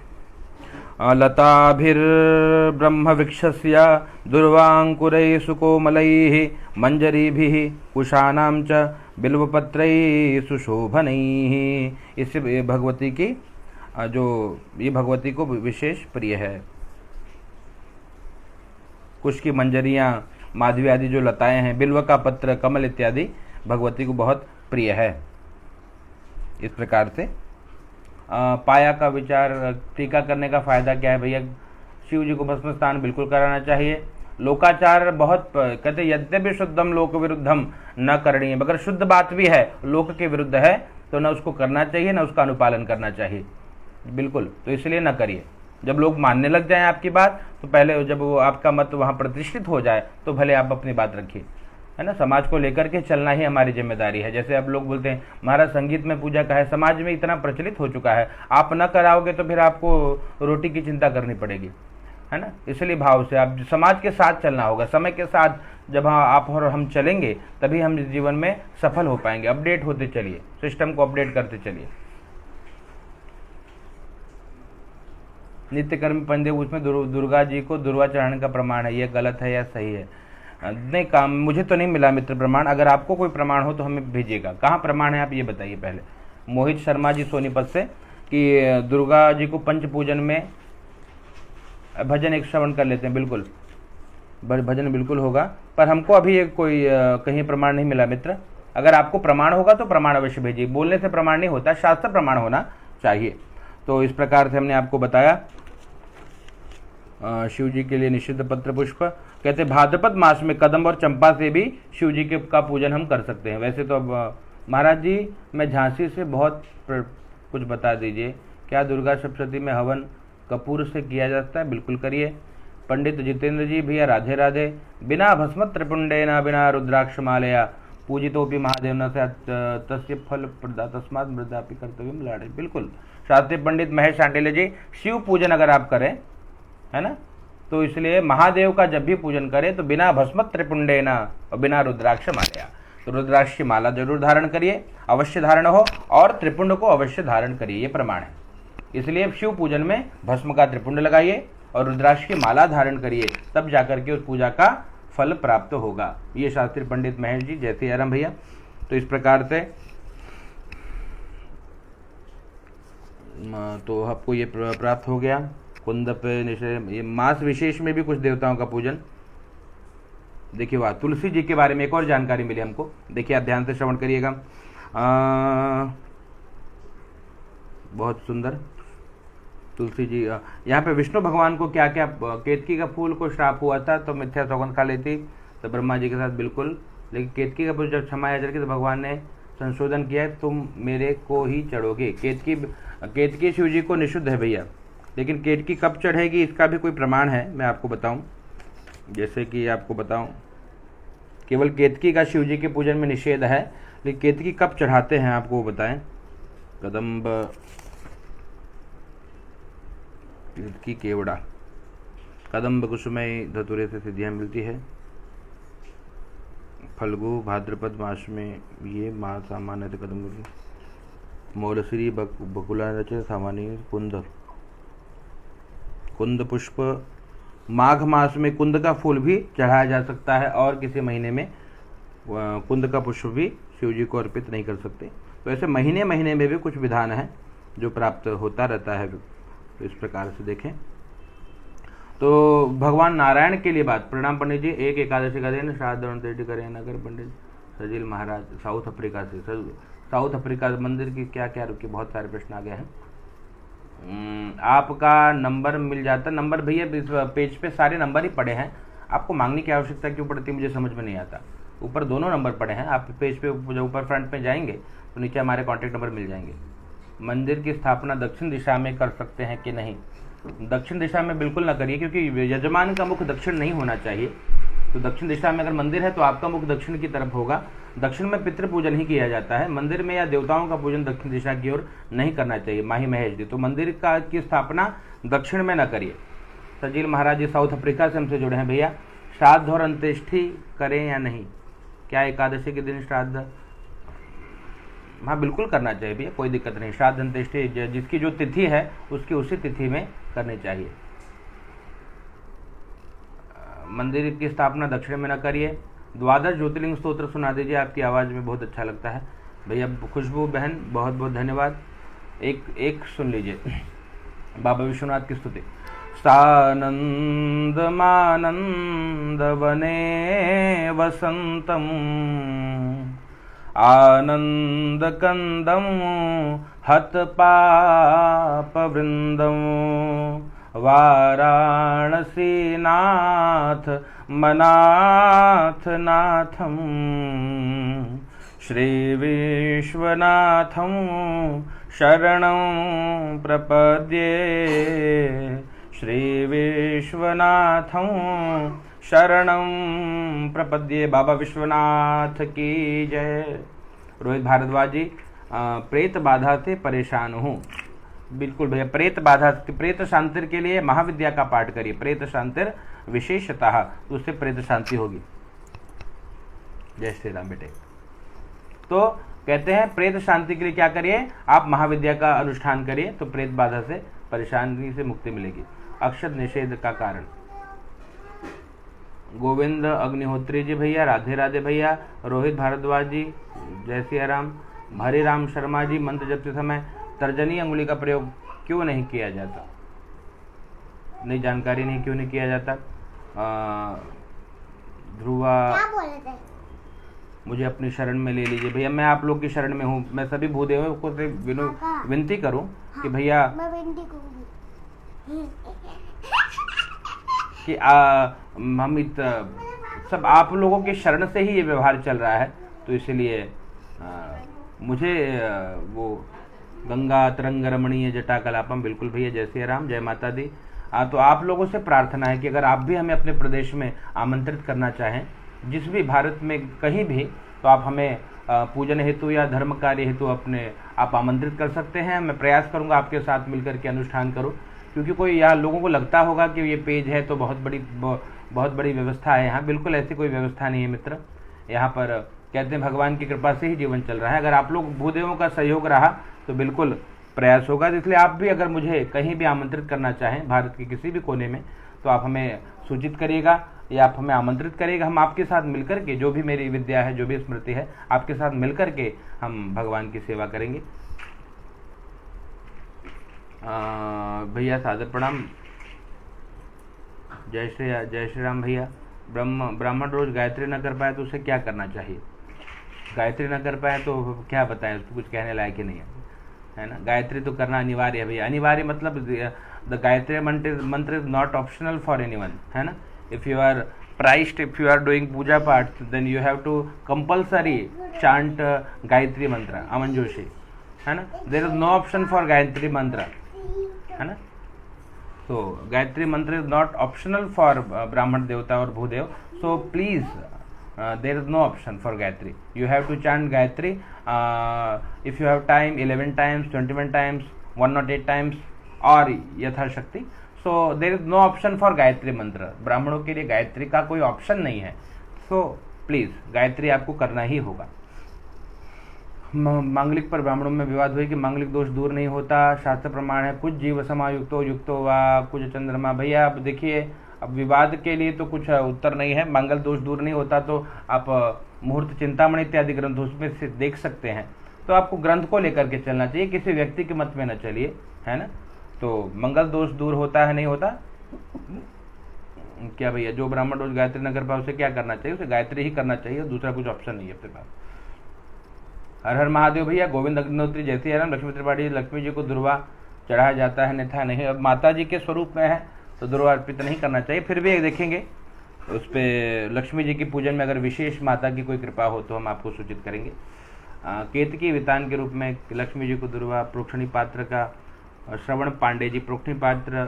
A: लताभिर्ब्रह्म वृक्षस्य दुर्वांकुरैः सुकोमलैः मंजरीभिः कुशानां च बिल्वपत्रैः सुशोभनैः। इससे भगवती की जो ये भगवती को विशेष प्रिय है। कुश की मंजरियाँ, माधवी आदि जो लताएं हैं, बिल्व का पत्र, कमल इत्यादि भगवती को बहुत प्रिय है। इस प्रकार से पाया का विचार, टीका करने का फायदा क्या है भैया? शिव जी को भस्म स्नान बिल्कुल कराना चाहिए। लोकाचार बहुत कहते, यद्यपि शुद्धम लोक विरुद्धम न करणीय, मगर शुद्ध बात भी है, लोक के विरुद्ध है तो न उसको करना चाहिए, न उसका अनुपालन करना चाहिए, बिल्कुल। तो इसलिए न करिए। जब लोग मानने लग जाएं आपकी बात, तो पहले जब वो आपका मत वहाँ प्रतिष्ठित हो जाए तो भले आप अपनी बात रखिए, है ना। समाज को लेकर के चलना ही हमारी जिम्मेदारी है। जैसे अब लोग बोलते हैं महाराज संगीत में पूजा का है, समाज में इतना प्रचलित हो चुका है, आप न कराओगे तो फिर आपको रोटी की चिंता करनी पड़ेगी, है ना। इसलिए भाव से आप समाज के साथ चलना होगा, समय के साथ जब आप और हम चलेंगे तभी हम जीवन में सफल हो पाएंगे। अपडेट होते चलिए, सिस्टम को अपडेट करते चलिए। नित्य कर्म पंदेव, उसमें दुर्गा जी को दुर्वा चढ़ाने का प्रमाण है, ये गलत है या सही है? नहीं, काम मुझे तो नहीं मिला मित्र प्रमाण। अगर आपको कोई प्रमाण हो तो हमें भेजिएगा। कहाँ प्रमाण है आप ये बताइए पहले। मोहित शर्मा जी सोनीपत से कि दुर्गा जी को पंच पूजन में भजन एक श्रवण कर लेते हैं, बिल्कुल भजन बिल्कुल होगा, पर हमको अभी कोई कहीं प्रमाण नहीं मिला मित्र। अगर आपको प्रमाण होगा तो प्रमाण अवश्य भेजिए। बोलने से प्रमाण नहीं होता, शास्त्र प्रमाण होना चाहिए। तो इस प्रकार से हमने आपको बताया शिव जी के लिए निषिद्ध पत्र पुष्प। कहते भाद्रपद मास में कदम और चंपा से भी शिव जी के का पूजन हम कर सकते हैं। वैसे तो अब महाराज जी, मैं झांसी से बहुत कुछ बता दीजिए। क्या दुर्गा सप्तशती में हवन कपूर से किया जाता है? बिल्कुल करिए। पंडित जितेंद्र जी भैया राधे राधे। बिना भस्म त्रिपुंडेन बिना रुद्राक्ष मालया पूजितोपि महादेव न तस्य फल प्रदा तस्मात् मृदापि कर्तव्यम लाड़े। बिल्कुल शास्त्रीय पंडित महेश शांडिल्य जी, शिव पूजन अगर आप करें, है ना, तो इसलिए महादेव का जब भी पूजन करें तो बिना भस्म त्रिपुंडेन और बिना रुद्राक्ष मालया, तो रुद्राक्ष की माला जरूर धारण करिए, अवश्य धारण हो, और त्रिपुंड को अवश्य धारण करिए, ये प्रमाण है। इसलिए शिव पूजन में भस्म का त्रिपुंड लगाइए और रुद्राक्ष की माला धारण करिए, तब जाकर के उस पूजा का फल प्राप्त होगा। ये शास्त्रीय पंडित महेश जी, जय श्री राम भैया। तो इस प्रकार से तो आपको ये प्राप्त हो गया। कुंद पे निश्चय, ये मास विशेष में भी कुछ देवताओं का पूजन। देखिए वाह, तुलसी जी के बारे में एक और जानकारी मिली हमको। देखिए आप ध्यान से श्रवण करिएगा। बहुत सुंदर तुलसी जी। यहाँ पे विष्णु भगवान को क्या क्या, केतकी का फूल को श्राप हुआ था तो मिथ्या सौगंध खा लेती तो ब्रह्मा जी के साथ, बिल्कुल। लेकिन केतकी का फूल जब क्षमा याचना की तो भगवान ने संशोधन किया है, तुम मेरे को ही चढ़ोगे। केतकी शिव जी को निषिद्ध है भैया, लेकिन केतकी कब चढ़ेगी इसका भी कोई प्रमाण है, मैं आपको बताऊं। जैसे कि आपको बताऊं, केवल केतकी का शिव जी के पूजन में निषेध है, लेकिन केतकी कब चढ़ाते हैं आपको वो बताएं। कदम्ब केतकी केवड़ा, कदम्ब कुसुमय धतुरे से सिद्धियाँ मिलती है। फल्गु भाद्रपद मास में ये मास सामान्य कदम्ब की मोलश्री बकुला सामान्य कुंद कुंद पुष्प, माघ मास में कुंद का फूल भी चढ़ाया जा सकता है और किसी महीने में कुंद का पुष्प भी शिव जी को अर्पित नहीं कर सकते। तो ऐसे महीने महीने में भी कुछ विधान है जो प्राप्त होता रहता है। तो इस प्रकार से देखें तो भगवान नारायण के लिए बात। प्रणाम पंडित जी, एक एकादशी का दिन श्राद्ध और अंत्येष्टि करें नगर पंडित सजील महाराज साउथ अफ्रीका से। साउथ अफ्रीका मंदिर की क्या क्या रुकी, बहुत सारे प्रश्न आ गए हैं। आपका नंबर मिल जाता। नंबर भैया इस पेज पे सारे नंबर ही पड़े हैं, आपको मांगने की आवश्यकता क्यों पड़ती है मुझे समझ में नहीं आता। ऊपर दोनों नंबर पड़े हैं, आप पेज पे जो ऊपर फ्रंट में जाएंगे तो नीचे हमारे कॉन्टैक्ट नंबर मिल जाएंगे। मंदिर की स्थापना दक्षिण दिशा में कर सकते हैं कि नहीं? दक्षिण दिशा में बिल्कुल ना करिए, क्योंकि यजमान का मुख दक्षिण नहीं होना चाहिए। तो दक्षिण दिशा में अगर मंदिर है तो आपका मुख दक्षिण की तरफ होगा। दक्षिण में पितृ पूजन ही किया जाता है, मंदिर में या देवताओं का पूजन दक्षिण दिशा की ओर नहीं करना चाहिए। माही महेश जी, तो मंदिर का की स्थापना दक्षिण में न करिए। सजील महाराज जी साउथ अफ्रीका से हमसे जुड़े हैं। भैया श्राद्ध और अंत्येष्टि करें या नहीं? क्या एकादशी के दिन श्राद्ध? हाँ बिल्कुल करना चाहिए भैया, कोई दिक्कत नहीं। श्राद्ध अंत्येष्टि जिसकी जो तिथि है उसकी उसी तिथि में करनी चाहिए। मंदिर की स्थापना दक्षिण में न करिए। द्वादश ज्योतिर्लिंग स्तोत्र सुना दीजिए, आपकी आवाज़ में बहुत अच्छा लगता है। भैया खुशबू बहन बहुत बहुत धन्यवाद। एक सुन लीजिए बाबा विश्वनाथ की स्तुति। सानंद मानंद वने वसंतम आनंद कंदम हत पाप वृंदम वाराणसी नाथ मनाथ नाथम श्री विश्वनाथम शरणं प्रपद्ये श्री विश्वनाथं शरणं प्रपद्ये। बाबा विश्वनाथ की जय। रोहित भारद्वाज जी, प्रेत बाधा से परेशान हूँ। बिल्कुल भैया, प्रेत बाधा, प्रेत शांतिर के लिए महाविद्या का पाठ करिए। प्रेत शांतिर विशेषतः, उससे प्रेत शांति होगी। जय श्री राम बेटे। तो कहते हैं प्रेत शांति के लिए क्या करिए? आप महाविद्या का अनुष्ठान करिए तो प्रेत बाधा से परेशानी से मुक्ति मिलेगी। अक्षत निषेध का कारण। गोविंद अग्निहोत्री जी भैया, राधे राधे भैया। रोहित भारद्वाज जी, जय सिया राम। हरे राम शर्मा जी, मंत्र जपते समय तर्जनी अंगुली का प्रयोग क्यों नहीं किया जाता? नहीं, जानकारी नहीं, क्यों नहीं किया जाता? ध्रुवा, मुझे अपनी शरण में ले लीजिए। भैया मैं आप लोग की शरण में हूँ। मैं सभी भूदेवों को विनती करूँ कि भैया कि हम सब आप लोगों के शरण से ही ये व्यवहार चल रहा है, तो इसलिए मुझे वो गंगा तरंग रमणीय जटा कलापम। बिल्कुल भैया, जय श्री राम, जय माता दी। तो आप लोगों से प्रार्थना है कि अगर आप भी हमें अपने प्रदेश में आमंत्रित करना चाहें, जिस भी भारत में कहीं भी, तो आप हमें पूजन हेतु या धर्म कार्य हेतु अपने आप आमंत्रित कर सकते हैं। मैं प्रयास करूंगा आपके साथ मिलकर के अनुष्ठान करूं, क्योंकि कोई यहाँ लोगों को लगता होगा कि ये पेज है तो बहुत बड़ी व्यवस्था है। यहाँ बिल्कुल ऐसी कोई व्यवस्था नहीं है मित्र। यहाँ पर कहते हैं भगवान की कृपा से ही जीवन चल रहा है। अगर आप लोग भूदेवों का सहयोग रहा तो बिल्कुल प्रयास होगा। इसलिए आप भी अगर मुझे कहीं भी आमंत्रित करना चाहें भारत के किसी भी कोने में, तो आप हमें सूचित करिएगा या आप हमें आमंत्रित करिएगा। हम आपके साथ मिलकर के, जो भी मेरी विद्या है, जो भी स्मृति है, आपके साथ मिलकर के हम भगवान की सेवा करेंगे। भैया सादर प्रणाम। जय श्री राम भैया। ब्राह्मण रोज गायत्री न कर पाए तो उसे क्या करना चाहिए? गायत्री न कर पाए तो क्या बताएं, उसको कुछ कहने लायक ही नहीं है ना। गायत्री तो करना अनिवार्य है भैया। अनिवार्य मतलब the Gayatri mantra is not optional for anyone, है ना। If you are priest, if you are doing puja path, then you have to compulsory chant Gayatri mantra, Aman Joshi, है ना। There is no option for Gayatri mantra, है ना। तो Gayatri mantra is not optional for ब्राह्मण देवता और भूदेव। So please there is no option for Gayatri. You have to chant Gayatri if you have time 11 times, 21 times, 108 times और यथाशक्ति. So there is no option for Gayatri मंत्र. ब्राह्मणों के लिए गायत्री का कोई ऑप्शन नहीं है. So प्लीज गायत्री आपको करना ही होगा. मांगलिक पर ब्राह्मणों में विवाद हुई कि मांगलिक दोष दूर नहीं होता, शास्त्र प्रमाण है। कुछ जीव समायुक्तो युक्तो वा कुछ चंद्रमा। भैया आप देखिए, अब विवाद के लिए तो कुछ उत्तर नहीं है। मंगल दोष दूर नहीं होता तो आप मुहूर्त चिंतामणि इत्यादि ग्रंथ उसमें से देख सकते हैं। तो आपको ग्रंथ को लेकर के चलना चाहिए, किसी व्यक्ति के मत में न चलिए, है ना। तो मंगल दोष दूर होता है नहीं होता क्या भैया? जो ब्राह्मण रोज गायत्री न कर पाए उसे क्या करना चाहिए? उसे गायत्री ही करना चाहिए, दूसरा कुछ ऑप्शन नहीं है अपने पास। हर हर महादेव भैया। गोविंद अग्निहोत्री जैसी हरण लक्ष्मी त्रिपाठी, लक्ष्मी जी को दुर्वा चढ़ाया जाता है अन्यथा नहीं। अब माता जी के स्वरूप में है तो दुर्वा अर्पित नहीं करना चाहिए। फिर भी देखेंगे उस पर लक्ष्मी जी की पूजन में अगर विशेष माता की कोई कृपा हो तो हम आपको सूचित करेंगे। केतकी वितान के रूप में लक्ष्मी जी को दुर्वा। प्रोक्षणी पात्र का श्रवण पांडे जी। प्रोक्षणी पात्र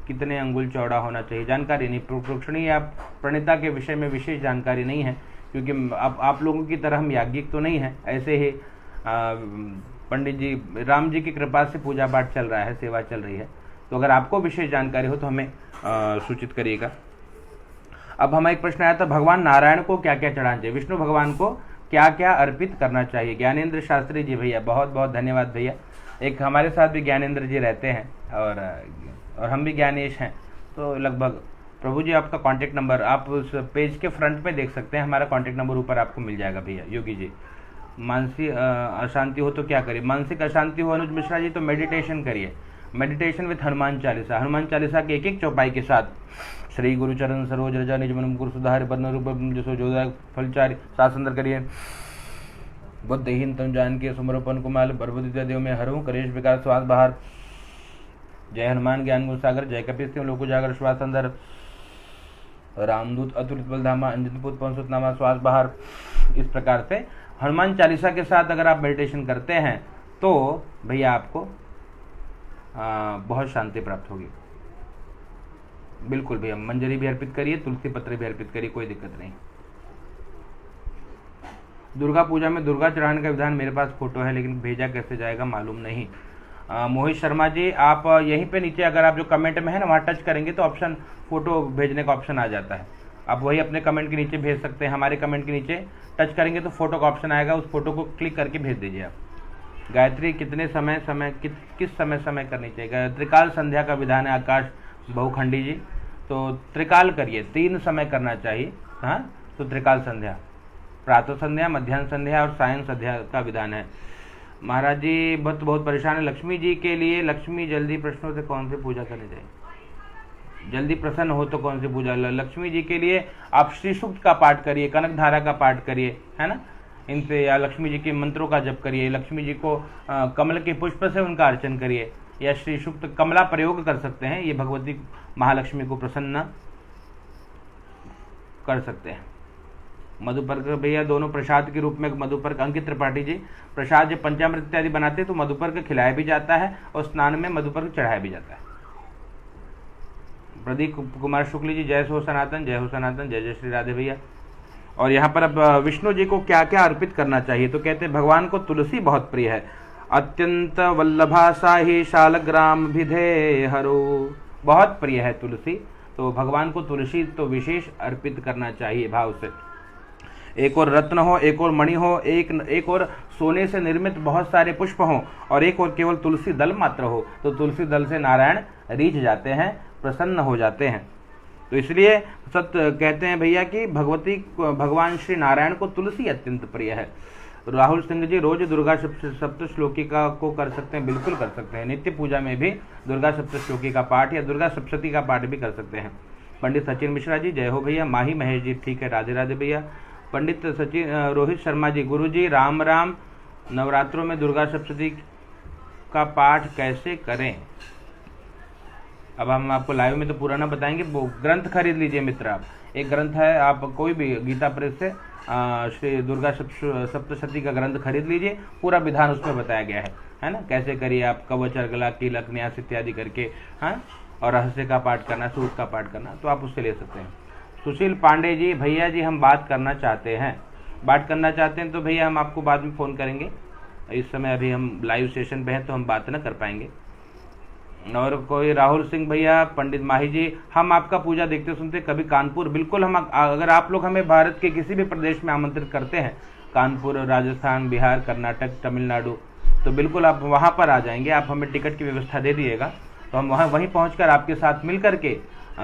A: कितने अंगुल चौड़ा होना चाहिए? जानकारी नहीं। प्रोक्षणी या प्रणीता के विषय में विशेष जानकारी नहीं है, क्योंकि आप लोगों की तरह हम याज्ञिक तो नहीं है। ऐसे ही पंडित जी राम जी की कृपा से पूजा पाठ चल रहा है, सेवा चल रही है। तो अगर आपको विशेष जानकारी हो तो हमें सूचित करिएगा। अब हमारा एक प्रश्न आया था, भगवान नारायण को क्या क्या चढ़ाना चाहिए? विष्णु भगवान को क्या क्या अर्पित करना चाहिए? ज्ञानेंद्र शास्त्री जी भैया, बहुत बहुत धन्यवाद भैया। एक हमारे साथ भी ज्ञानेंद्र जी रहते हैं और हम भी ज्ञानेश हैं। तो लगभग प्रभु जी आपका कांटेक्ट नंबर आप उस पेज के फ्रंट में देख सकते हैं। हमारा कांटेक्ट नंबर ऊपर आपको मिल जाएगा भैया। योगी जी, मानसिक अशांति हो तो क्या करिए? मानसिक अशांति हो अनुज मिश्रा जी तो मेडिटेशन करिए। Meditation with Hanuman Chalisa. हनुमान चालीसा के एक एक चौपाई के साथ श्री गुरुचरण सरोज रजा निज मन गुरु सुधार बदन रूप जसो जोदा फलचारी सात सुंदर करिए। बुद्धहीन तम जान के सुमरोपन कुमाल पर्वत देव में हरऊं करेश विकार श्वास बाहर। जय हनुमान ज्ञान गुण सागर। जय कपीस लोक उजागर श्वास अंदर। रामदूत अतुलित बलधामा अंजनपुत पंसुतनामा श्वास बाहर। इस प्रकार से हनुमान चालीसा के साथ अगर आप मेडिटेशन करते हैं तो भैया आपको बहुत शांति प्राप्त होगी। बिल्कुल भैया, मंजरी भी अर्पित करिए, तुलसी पत्र भी अर्पित करिए, कोई दिक्कत नहीं। दुर्गा पूजा में दुर्गा चढ़ाने का विधान मेरे पास फोटो है, लेकिन भेजा कैसे जाएगा मालूम नहीं। मोहित शर्मा जी, आप यहीं पे नीचे अगर आप जो कमेंट में है ना वहाँ टच करेंगे तो ऑप्शन फोटो भेजने का ऑप्शन आ जाता है। आप वही अपने कमेंट के नीचे भेज सकते हैं। हमारे कमेंट के नीचे टच करेंगे तो फोटो का ऑप्शन आएगा, उस फोटो को क्लिक करके भेज दीजिए आप। गायत्री कितने किस समय करनी चाहिए? त्रिकाल संध्या का विधान है आकाश बहुखंडी जी। तो त्रिकाल करिए, 3 समय करना चाहिए। हाँ, तो त्रिकाल संध्या, प्रातः संध्या, मध्याह्न संध्या और सायं संध्या का विधान है। महाराज जी बहुत परेशान है लक्ष्मी जी के लिए। लक्ष्मी जल्दी प्रश्नों से कौन सी पूजा करनी चाहिए? जल्दी प्रसन्न हो तो कौन सी पूजा? लक्ष्मी जी के लिए आप श्री सूक्त का पाठ करिए, कनक धारा का पाठ करिए, है ना, इनसे, या लक्ष्मी जी के मंत्रों का जप करिए। लक्ष्मी जी को कमल के पुष्प से उनका अर्चन करिए, या श्री सूक्त कमला प्रयोग कर सकते हैं। ये भगवती महालक्ष्मी को प्रसन्न कर सकते हैं। मधुपर्क भैया दोनों प्रसाद के रूप में, मधुपर्क अंकित त्रिपाठी जी, प्रसाद जब पंचामृत इत्यादि बनाते हैं तो मधुपर्क खिलाया भी जाता है और स्नान में मधुपर्क चढ़ाया भी जाता है। प्रदीप कुमार शुक्ल जी, जय हो सनातन, जय हो सनातन, जय जय श्री राधे भैया। और यहाँ पर अब विष्णु जी को क्या क्या अर्पित करना चाहिए? तो कहते हैं भगवान को तुलसी बहुत प्रिय है। अत्यंत वल्लभा साही शालग्राम भिधे हरो, बहुत प्रिय है तुलसी। तो भगवान को तुलसी तो विशेष अर्पित करना चाहिए भाव से। एक और रत्न हो, एक और मणि हो, एक और सोने से निर्मित बहुत सारे पुष्प हों, और एक और केवल तुलसी दल मात्र हो, तो तुलसी दल से नारायण रीझ जाते हैं, प्रसन्न हो जाते हैं। तो इसलिए सत्य कहते हैं भैया कि भगवान श्री नारायण को तुलसी अत्यंत प्रिय है। राहुल सिंह जी, रोज दुर्गा सप्तश्लोकी का को कर सकते हैं? बिल्कुल कर सकते हैं। नित्य पूजा में भी दुर्गा सप्तश्लोकी का पाठ या दुर्गा सप्तशती का पाठ भी कर सकते हैं। पंडित सचिन मिश्रा जी, जय हो भैया। माही महेश जी, ठीक है, राधे राधे भैया। पंडित सचिन रोहित शर्मा जी, गुरु जी राम राम, नवरात्रों में दुर्गा सप्तशती का पाठ कैसे करें? अब हम आपको लाइव में तो पूरा ना बताएंगे, वो ग्रंथ खरीद लीजिए मित्र। आप एक ग्रंथ है, आप कोई भी गीता प्रेस से श्री दुर्गा सप्तशती का ग्रंथ खरीद लीजिए, पूरा विधान उसमें बताया गया है ना, कैसे करिए आप कवच अर्गला कीलक न्यास इत्यादि करके, हाँ, और रहस्य का पाठ करना, सूक्त का पाठ करना, तो आप उससे ले सकते हैं। सुशील पांडे जी, भैया जी हम बात करना चाहते हैं तो भैया हम आपको बाद में फ़ोन करेंगे। इस समय अभी हम लाइव सेशन पे हैं तो हम बात न कर पाएंगे। और कोई राहुल सिंह भैया, पंडित माही जी, हम आपका पूजा देखते सुनते, कभी कानपुर, बिल्कुल हम, अगर आप लोग हमें भारत के किसी भी प्रदेश में आमंत्रित करते हैं कानपुर, राजस्थान, बिहार, कर्नाटक, तमिलनाडु, तो बिल्कुल आप वहाँ पर आ जाएंगे। आप हमें टिकट की व्यवस्था दे दिएगा तो हम वहीं पहुँचकर आपके साथ मिल करके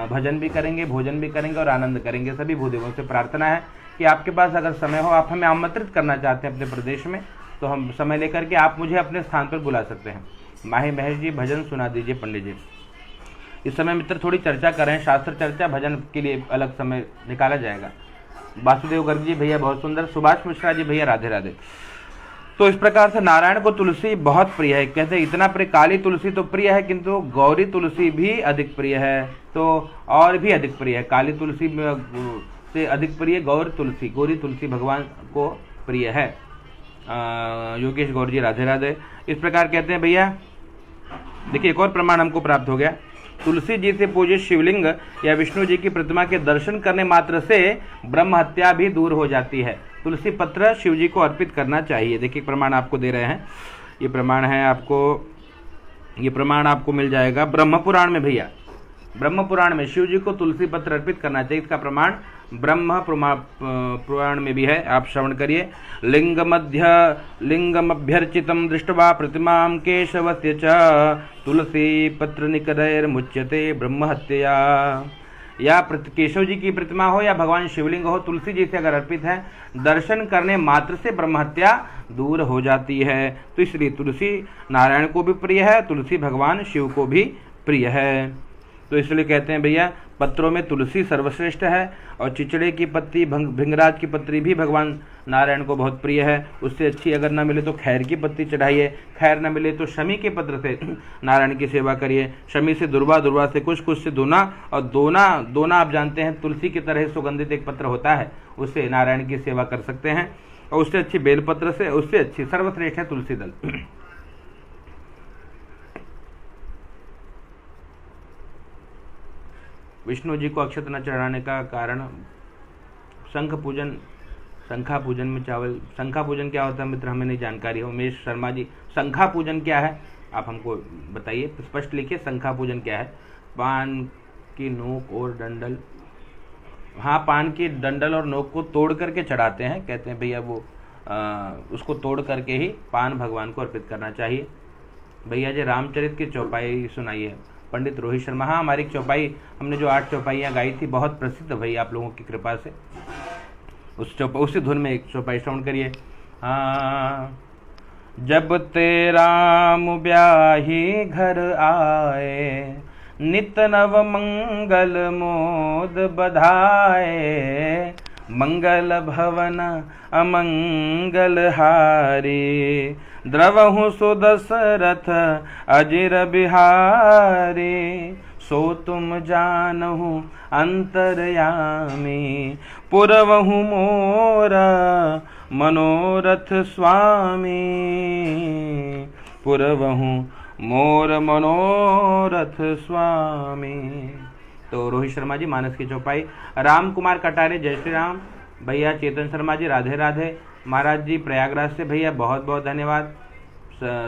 A: भजन भी करेंगे, भोजन भी करेंगे और आनंद करेंगे। सभी भूदेवों से प्रार्थना है कि आपके पास अगर समय हो, आप हमें आमंत्रित करना चाहते हैं अपने प्रदेश में, तो हम समय लेकर के आप मुझे अपने स्थान पर बुला सकते हैं। माही महेश जी, भजन सुना दीजिए पंडित जी। इस समय मित्र थोड़ी चर्चा कर रहे हैं, शास्त्र चर्चा, भजन के लिए अलग समय निकाला जाएगा। वासुदेव गर्ग जी भैया बहुत सुंदर, सुभाष मिश्रा जी भैया राधे राधे। तो इस प्रकार से नारायण को तुलसी बहुत प्रिय है। कहते हैं इतना प्रिय, काली तुलसी तो प्रिय है किंतु गौरी तुलसी भी अधिक प्रिय है, तो और भी अधिक प्रिय है। काली तुलसी से अधिक प्रिय गौरी तुलसी भगवान को प्रिय है। योगेश गौर जी राधे राधे। इस प्रकार कहते हैं भैया, देखिए एक और प्रमाण हमको प्राप्त हो गया। तुलसी जी से पूजित शिवलिंग या विष्णु जी की प्रतिमा के दर्शन करने मात्र से ब्रह्म हत्या भी दूर हो जाती है। तुलसी पत्र शिव जी को अर्पित करना चाहिए। देखिए प्रमाण आपको दे रहे हैं, ये प्रमाण है आपको, ये प्रमाण आपको मिल जाएगा ब्रह्म पुराण में भैया। ब्रह्म पुराण में शिव जी को तुलसी पत्र अर्पित करना चाहिए, इसका प्रमाण ब्रह्म पुराण में भी है। आप श्रवण करिए। लिंगमभ्यर्चितं दृष्ट्वा प्रतिमां केशवस्य च तुलसी पत्र निकरैर्मुच्यते ब्रह्म हत्या। या केशव जी की प्रतिमा हो या भगवान शिवलिंग हो, तुलसी जी से अगर अर्पित है, दर्शन करने मात्र से ब्रह्म हत्या दूर हो जाती है। तो इसलिए तुलसी नारायण को भी प्रिय है, तुलसी भगवान शिव को भी प्रिय है। तो इसलिए कहते हैं भैया पत्रों में तुलसी सर्वश्रेष्ठ है, और चिचड़े की पत्ती, भृंगराज की पत्री भी भगवान नारायण को बहुत प्रिय है। उससे अच्छी अगर ना मिले तो खैर की पत्ती चढ़ाइए, खैर ना मिले तो शमी के पत्र से नारायण की सेवा करिए। शमी से दुर्वा, दुर्वा से कुछ से दोना, और दोना आप जानते हैं तुलसी की तरह सुगंधित एक पत्र होता है, उससे नारायण की सेवा कर सकते हैं। और उससे अच्छी बेलपत्र से, उससे अच्छी सर्वश्रेष्ठ है तुलसी दल। विष्णु जी को अक्षत न चढ़ाने का कारण शंख पूजन, शंखा पूजन में चावल, शंखा पूजन क्या होता है मित्र, हमें नहीं जानकारी है। उमेश शर्मा जी, शंखा पूजन क्या है आप हमको बताइए, स्पष्ट लिखिए। शंखा पूजन क्या है? पान की नोक और डंडल, हाँ पान की डंडल और नोक को तोड़ करके चढ़ाते हैं, कहते हैं भैया वो उसको तोड़ करके ही पान भगवान को अर्पित करना चाहिए। भैया जी रामचरित की चौपाई सुनाइए पंडित रोहित शर्मा। हाँ हमारी चौपाई, हमने जो 8 चौपाइयाँ गाई थी, बहुत प्रसिद्ध भई आप लोगों की कृपा से। उसी धुन में एक चौपाई श्रवण करिए। हाँ, जब ते राम ब्याही घर आए, नित नव मंगल मोद बधाए, मंगल भवन अमंगल हारी, द्रवहु सुदशरथ अजिर बिहारी, सो तुम जानहु अंतरयामी, पुरवहु मोर मनोरथ स्वामी, पुरवहु मोर मनोरथ स्वामी। तो रोहित शर्मा जी मानस की चौपाई। राम कुमार कटारे जय श्री राम। भैया चेतन शर्मा जी राधे राधे। महाराज जी प्रयागराज से भैया बहुत बहुत धन्यवाद।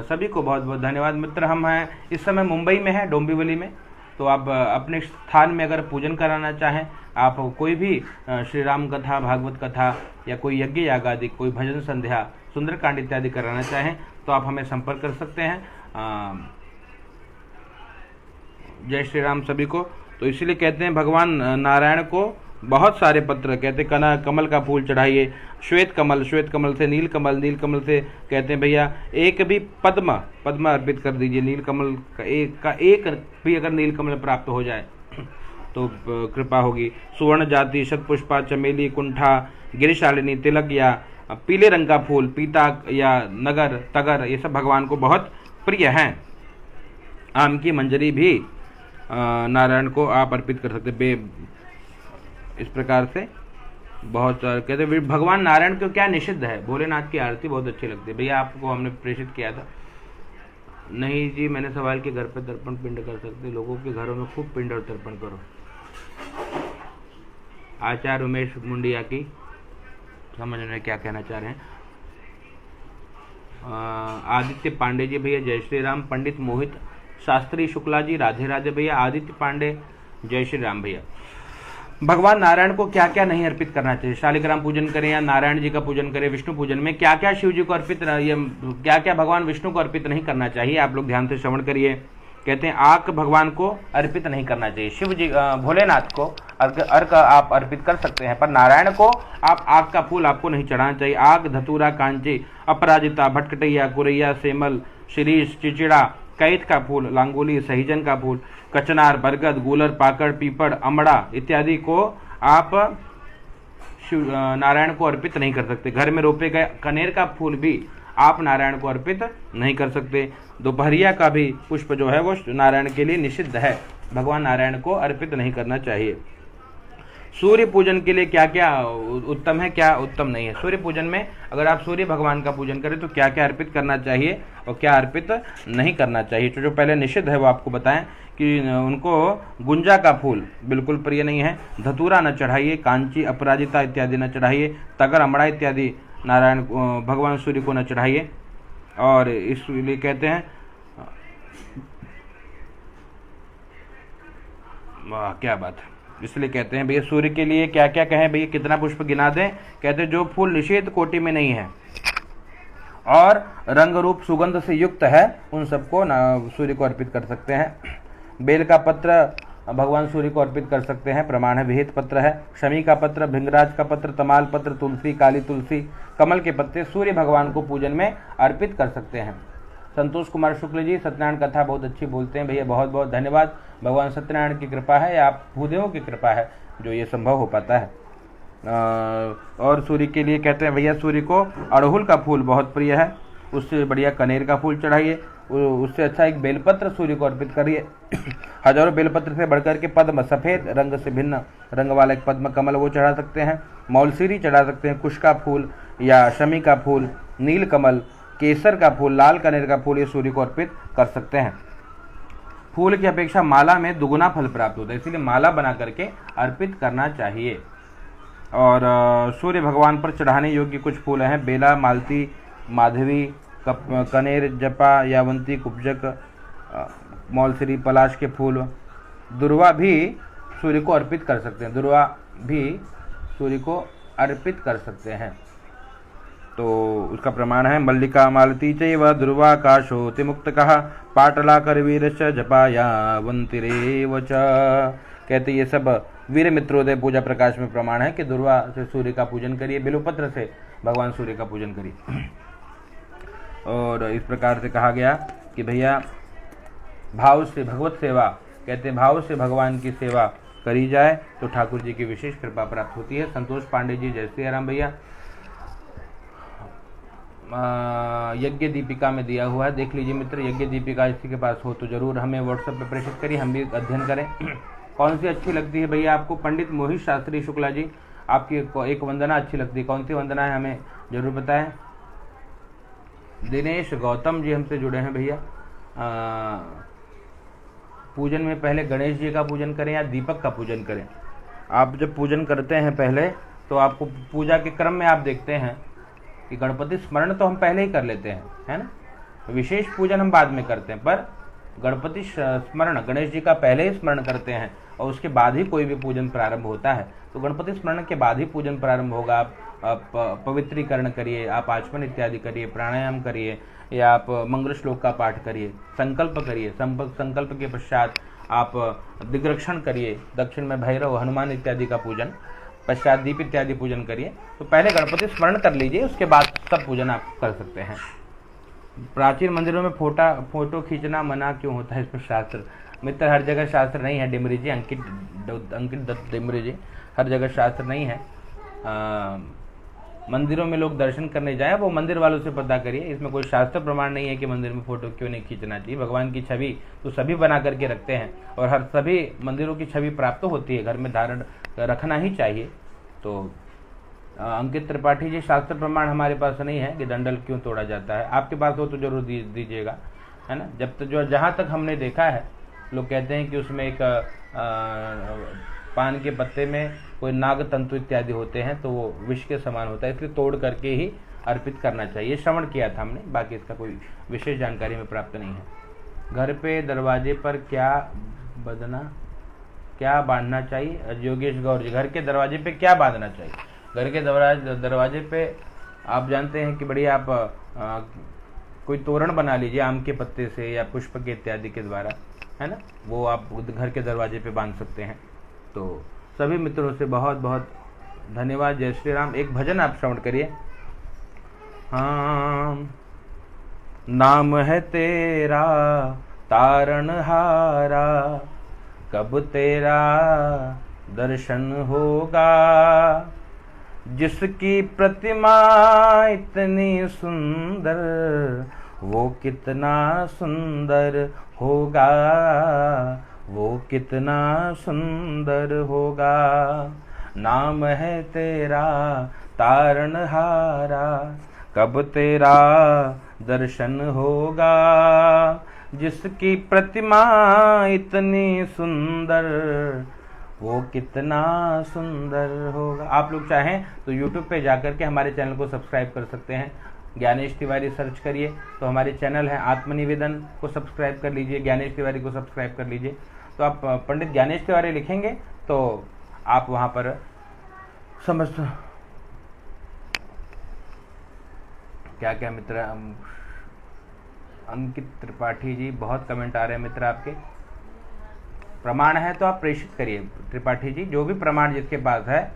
A: सभी को बहुत बहुत धन्यवाद। मित्र हम हैं इस समय मुंबई में हैं, डोंबिवली में। तो आप अपने स्थान में अगर पूजन कराना चाहें, आप कोई भी श्री राम कथा, भागवत कथा या कोई यज्ञ याग आदि, कोई भजन संध्या, सुंदरकांड इत्यादि कराना चाहें तो आप हमें संपर्क कर सकते हैं। जय श्री राम सभी को। तो इसीलिए कहते हैं भगवान नारायण को बहुत सारे पत्र, कहते कमल का फूल चढ़ाइए, श्वेत कमल से नील कमल से कहते हैं भैया एक भी पद्म अर्पित कर दीजिए। नील कमल का एक भी अगर नील कमल प्राप्त हो जाए तो कृपा होगी। सुवर्ण जाति, शतपुष्पा, चमेली, कुंठा, गिरिशालिनी, तिलक या पीले रंग का फूल, पीता या नगर, तगर, ये सब भगवान को बहुत प्रिय हैं। आम की मंजरी भी नारायण को आप अर्पित कर सकते। इस प्रकार से बहुत कहते हैं भगवान नारायण को क्या निषिद्ध है। भोलेनाथ की आरती बहुत अच्छी लगती है। भैया आपको हमने प्रेषित किया था। नहीं जी मैंने सवाल के घर पे तर्पण पिंड कर सकते, लोगों के घरों में खूब पिंड और तर्पण करो। आचार्य उमेश मुंडिया की समझ में क्या कहना चाह रहे हैं। आदित्य पांडे जी भैया जय श्री राम। पंडित मोहित शास्त्री शुक्ला जी राधे राधे भैया। आदित्य पांडे जय श्री राम भैया। भगवान नारायण को क्या क्या नहीं अर्पित करना चाहिए, शालिग्राम पूजन करें या नारायण जी का पूजन करें, विष्णु पूजन में क्या क्या शिव जी को अर्पित, क्या क्या भगवान विष्णु को अर्पित नहीं करना चाहिए, आप लोग ध्यान से श्रवण करिए। कहते हैं आक भगवान को अर्पित नहीं करना चाहिए। शिव जी भोलेनाथ को अर्घ आप अर्पित कर सकते हैं, पर नारायण को आप आक का फूल आपको नहीं चढ़ाना चाहिए। आग, धतूरा, कांची, अपराजिता, भटकटैया, कुरैया, सेमल, शिरीष, चिचिड़ा, कैत का फूल, लांगोली, सहीजन का फूल, कचनार, बरगद, गूलर, पाकड़, पीपड़, अमड़ा इत्यादि को आप शिव नारायण को अर्पित नहीं कर सकते। घर में रोपे गए कनेर का फूल भी आप नारायण को अर्पित नहीं कर सकते। दोपहरिया का भी पुष्प जो है वो नारायण के लिए निषिद्ध है, भगवान नारायण को अर्पित नहीं करना चाहिए। सूर्य पूजन के लिए क्या क्या उत्तम है, क्या उत्तम नहीं है। सूर्य पूजन में अगर आप सूर्य भगवान का पूजन करें तो क्या क्या अर्पित करना चाहिए और क्या अर्पित नहीं करना चाहिए। तो जो पहले निषिद्ध है वो आपको बताएं कि उनको गुंजा का फूल बिल्कुल प्रिय नहीं है, धतूरा न चढ़ाइए, कांची, अपराजिता इत्यादि न चढ़ाइए, तगर, अमड़ा इत्यादि नारायण भगवान सूर्य को न चढ़ाइए। और इसलिए कहते हैं वाह क्या बात है, इसलिए कहते हैं भैया सूर्य के लिए क्या क्या कहें भैया, कितना पुष्प गिना दें। कहते हैं जो फूल निषेध कोटि में नहीं है और रंग रूप सुगंध से युक्त है उन सबको सूर्य को अर्पित कर सकते हैं। बेल का पत्र भगवान सूर्य को अर्पित कर सकते हैं, प्रमाण है, विहित पत्र है। शमी का पत्र, भिंगराज का पत्र, तमाल पत्र, तुलसी, काली तुलसी, कमल के पत्ते सूर्य भगवान को पूजन में अर्पित कर सकते हैं। संतोष कुमार शुक्ल जी सत्यनारायण कथा बहुत अच्छी बोलते हैं भैया, बहुत बहुत धन्यवाद। भगवान सत्यनारायण की कृपा है या आप भूदेवों की कृपा है जो ये संभव हो पाता है। और सूर्य के लिए कहते हैं भैया सूर्य को अड़हुल का फूल बहुत प्रिय है, उससे बढ़िया कनेर का फूल चढ़ाइए, उससे अच्छा एक बेलपत्र सूर्य को अर्पित करिए। हजारों बेलपत्र से बढ़कर के पद्म, सफ़ेद रंग से भिन्न रंग वाला एक पद्म कमल वो चढ़ा सकते हैं, मौलसीरी चढ़ा सकते हैं, कुश का फूल या शमी का फूल, नील कमल, केसर का फूल, लाल कनेर का फूल ये सूर्य को अर्पित कर सकते हैं। फूल की अपेक्षा माला में दुगुना फल प्राप्त होता है, इसीलिए माला बना करके अर्पित करना चाहिए। और सूर्य भगवान पर चढ़ाने योग्य कुछ फूल हैं, बेला, मालती, माधवी, कनेर, जपा, यावंती, कुब्जक, मौलसरी, पलाश के फूल। दुर्वा भी सूर्य को अर्पित कर सकते हैं, दुर्वा भी सूर्य को अर्पित कर सकते हैं। तो उसका प्रमाण है मल्लिका, मालती चैव दुर्वा काशोति मुक्त कहा, पाटला करवीरश्च जपा यावंतिरेव च। कहते ये सब वीर मित्रोदय पूजा प्रकाश में प्रमाण है कि दुर्वा से सूर्य का पूजन करिए, बिल्वपत्र से भगवान सूर्य का पूजन करिए। और इस प्रकार से कहा गया कि भैया भाव से भगवत सेवा, कहते हैं भाव से भगवान की सेवा करी जाए तो ठाकुर जी की विशेष कृपा प्राप्त होती है। संतोष पांडे जी, जय श्री राम भैया, यज्ञ दीपिका में दिया हुआ है, देख लीजिए मित्र। यज्ञ दीपिका किसी के पास हो तो जरूर हमें व्हाट्सएप पे प्रेषित करिए, हम भी अध्ययन करें। कौन सी अच्छी लगती है भैया आपको? पंडित मोहित शास्त्री शुक्ला जी, आपकी एक वंदना अच्छी लगती है, कौन सी वंदना है हमें जरूर बताएं। दिनेश गौतम जी हमसे जुड़े हैं भैया। पूजन में पहले गणेश जी का पूजन करें या दीपक का पूजन करें? आप जब पूजन करते हैं पहले तो आपको पूजा के क्रम में आप देखते हैं कि गणपति स्मरण तो हम पहले ही कर लेते हैं, है ना, विशेष पूजन हम बाद में करते हैं, पर गणपति स्मरण गणेश जी का पहले ही स्मरण करते हैं और उसके बाद ही कोई भी पूजन प्रारंभ होता है। तो गणपति स्मरण के बाद ही पूजन प्रारंभ होगा। आप पवित्रीकरण करिए, आप आचमन इत्यादि करिए, प्राणायाम करिए या आप मंगल श्लोक का पाठ करिए, संकल्प करिए, संकल्प के पश्चात आप दिग्रक्षण करिए, दक्षिण में भैरव, हनुमान इत्यादि का पूजन, पश्चात दीप इत्यादि पूजन करिए। तो पहले गणपति स्मरण कर लीजिए, उसके बाद सब पूजन आप कर सकते हैं। प्राचीन मंदिरों में फोटो खींचना मना क्यों होता है, इसमें शास्त्र? मित्र हर जगह शास्त्र नहीं है, डिमरी जी, अंकित दत्त डिमरी जी, हर जगह शास्त्र नहीं है। मंदिरों में लोग दर्शन करने जाएं, वो मंदिर वालों से पता करिए, इसमें कोई शास्त्र प्रमाण नहीं है कि मंदिर में फोटो क्यों नहीं खींचना चाहिए। भगवान की छवि तो सभी बना करके रखते हैं और हर सभी मंदिरों की छवि प्राप्त होती है, घर में धारण रखना ही चाहिए। तो अंकित त्रिपाठी जी, शास्त्र प्रमाण हमारे पास नहीं है कि दंडल क्यों तोड़ा जाता है, आपके पास हो तो जरूर दीजिएगा, है ना। जब तक जो जहाँ तक हमने देखा है, लोग कहते हैं कि उसमें एक पान के पत्ते में कोई नाग तंतु इत्यादि होते हैं तो वो विष के समान होता है, इसलिए तोड़ करके ही अर्पित करना चाहिए। श्रवण किया था हमने, बाकी इसका कोई विशेष जानकारी में प्राप्त नहीं है। घर पे दरवाजे पर क्या बदना क्या बांधना चाहिए योगेश गौर जी? घर के दरवाजे पे क्या बांधना चाहिए? घर के दरवाजे पे आप जानते हैं कि बढ़िया आप कोई तोरण बना लीजिए आम के पत्ते से या पुष्प के इत्यादि के द्वारा, है ना, वो आप घर के दरवाजे पे बांध सकते हैं। तो सभी मित्रों से बहुत बहुत धन्यवाद। जय श्री राम। एक भजन आप श्रवण करिए। हाँ, नाम है तेरा तारणहारा, कब तेरा दर्शन होगा, जिसकी प्रतिमा इतनी सुंदर, वो कितना सुंदर होगा, वो कितना सुंदर होगा। नाम है तेरा तारणहारा, कब तेरा दर्शन होगा, जिसकी प्रतिमा इतनी सुंदर, वो कितना सुंदर होगा। आप लोग चाहें तो YouTube पे जाकर के हमारे चैनल को सब्सक्राइब कर सकते हैं। ज्ञानेश तिवारी सर्च करिए तो हमारे चैनल है। आत्मनिवेदन को सब्सक्राइब कर लीजिए, ज्ञानेश तिवारी को सब्सक्राइब कर लीजिए। तो आप पंडित ज्ञानेश तिवारी लिखेंगे तो आप वहाँ पर समझ क्या क्या मित्र। अंकित त्रिपाठी जी, बहुत कमेंट आ रहे हैं मित्र आपके। प्रमाण है तो आप प्रेषित करिए त्रिपाठी जी, जो भी प्रमाण जिसके पास है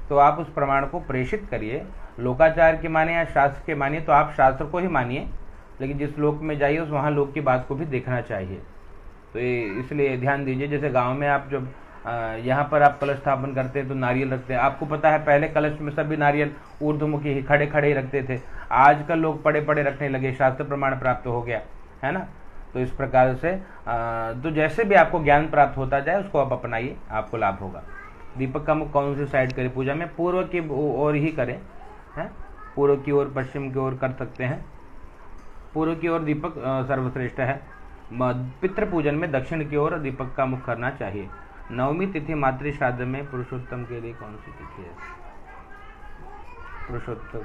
A: तो आप उस प्रमाण को प्रेषित करिए। लोकाचार के मानिए या शास्त्र के मानिए तो आप शास्त्र को ही मानिए, लेकिन जिस लोक में जाइए उस वहाँ लोक की बात को भी देखना चाहिए। तो इसलिए ध्यान दीजिए। जैसे गांव में आप जब यहाँ पर आप कलश स्थापन करते हैं तो नारियल रखते हैं। आपको पता है पहले कलश में सभी नारियल ऊर्ध्वमुखी ही खड़े खड़े ही रखते थे। आजकल लोग पड़े पड़े रखने लगे, शास्त्र प्रमाण प्राप्त हो गया है ना। तो इस प्रकार से तो जैसे भी आपको ज्ञान प्राप्त होता जाए उसको आप अपनाइए, आपको लाभ होगा। दीपक का मुख कौन सी साइड करें पूजा में? पूर्व की ओर ही करें, हैं? पूर्व की ओर, पश्चिम की ओर कर सकते हैं। पूर्व की ओर दीपक सर्वश्रेष्ठ है। पितृ पूजन में दक्षिण की ओर दीपक का मुख करना चाहिए। नवमी तिथि मातृ श्राद्ध में पुरुषोत्तम के लिए कौन सी तिथि है? पुरुषोत्तम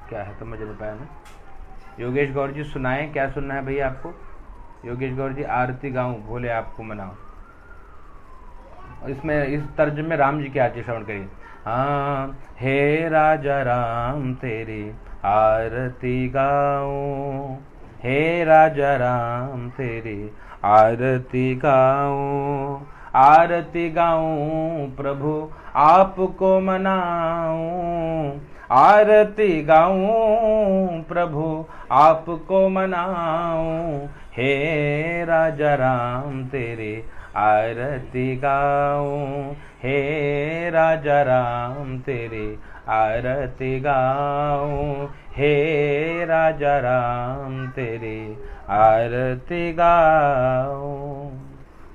A: क्या है समझ नहीं पाया मैं। योगेश गौर जी सुनाएं, क्या सुनना है भैया आपको? योगेश गौर जी, आरती गाऊं भोले आपको मनाओ। इसमें इस तर्ज में राम जी की आरती श्रवण करिए। हाँ, हे राजा राम तेरी आरती गाऊं, हे राजा राम तेरी आरती गाऊं, आरती गाऊं प्रभु आपको मनाऊं, आरती गाऊं प्रभु आपको मनाऊं, हे राजा राम तेरे आरती गाऊं, हे राजा राम तेरे आरती गाऊं, हे राजा राम तेरे आरती गाऊं।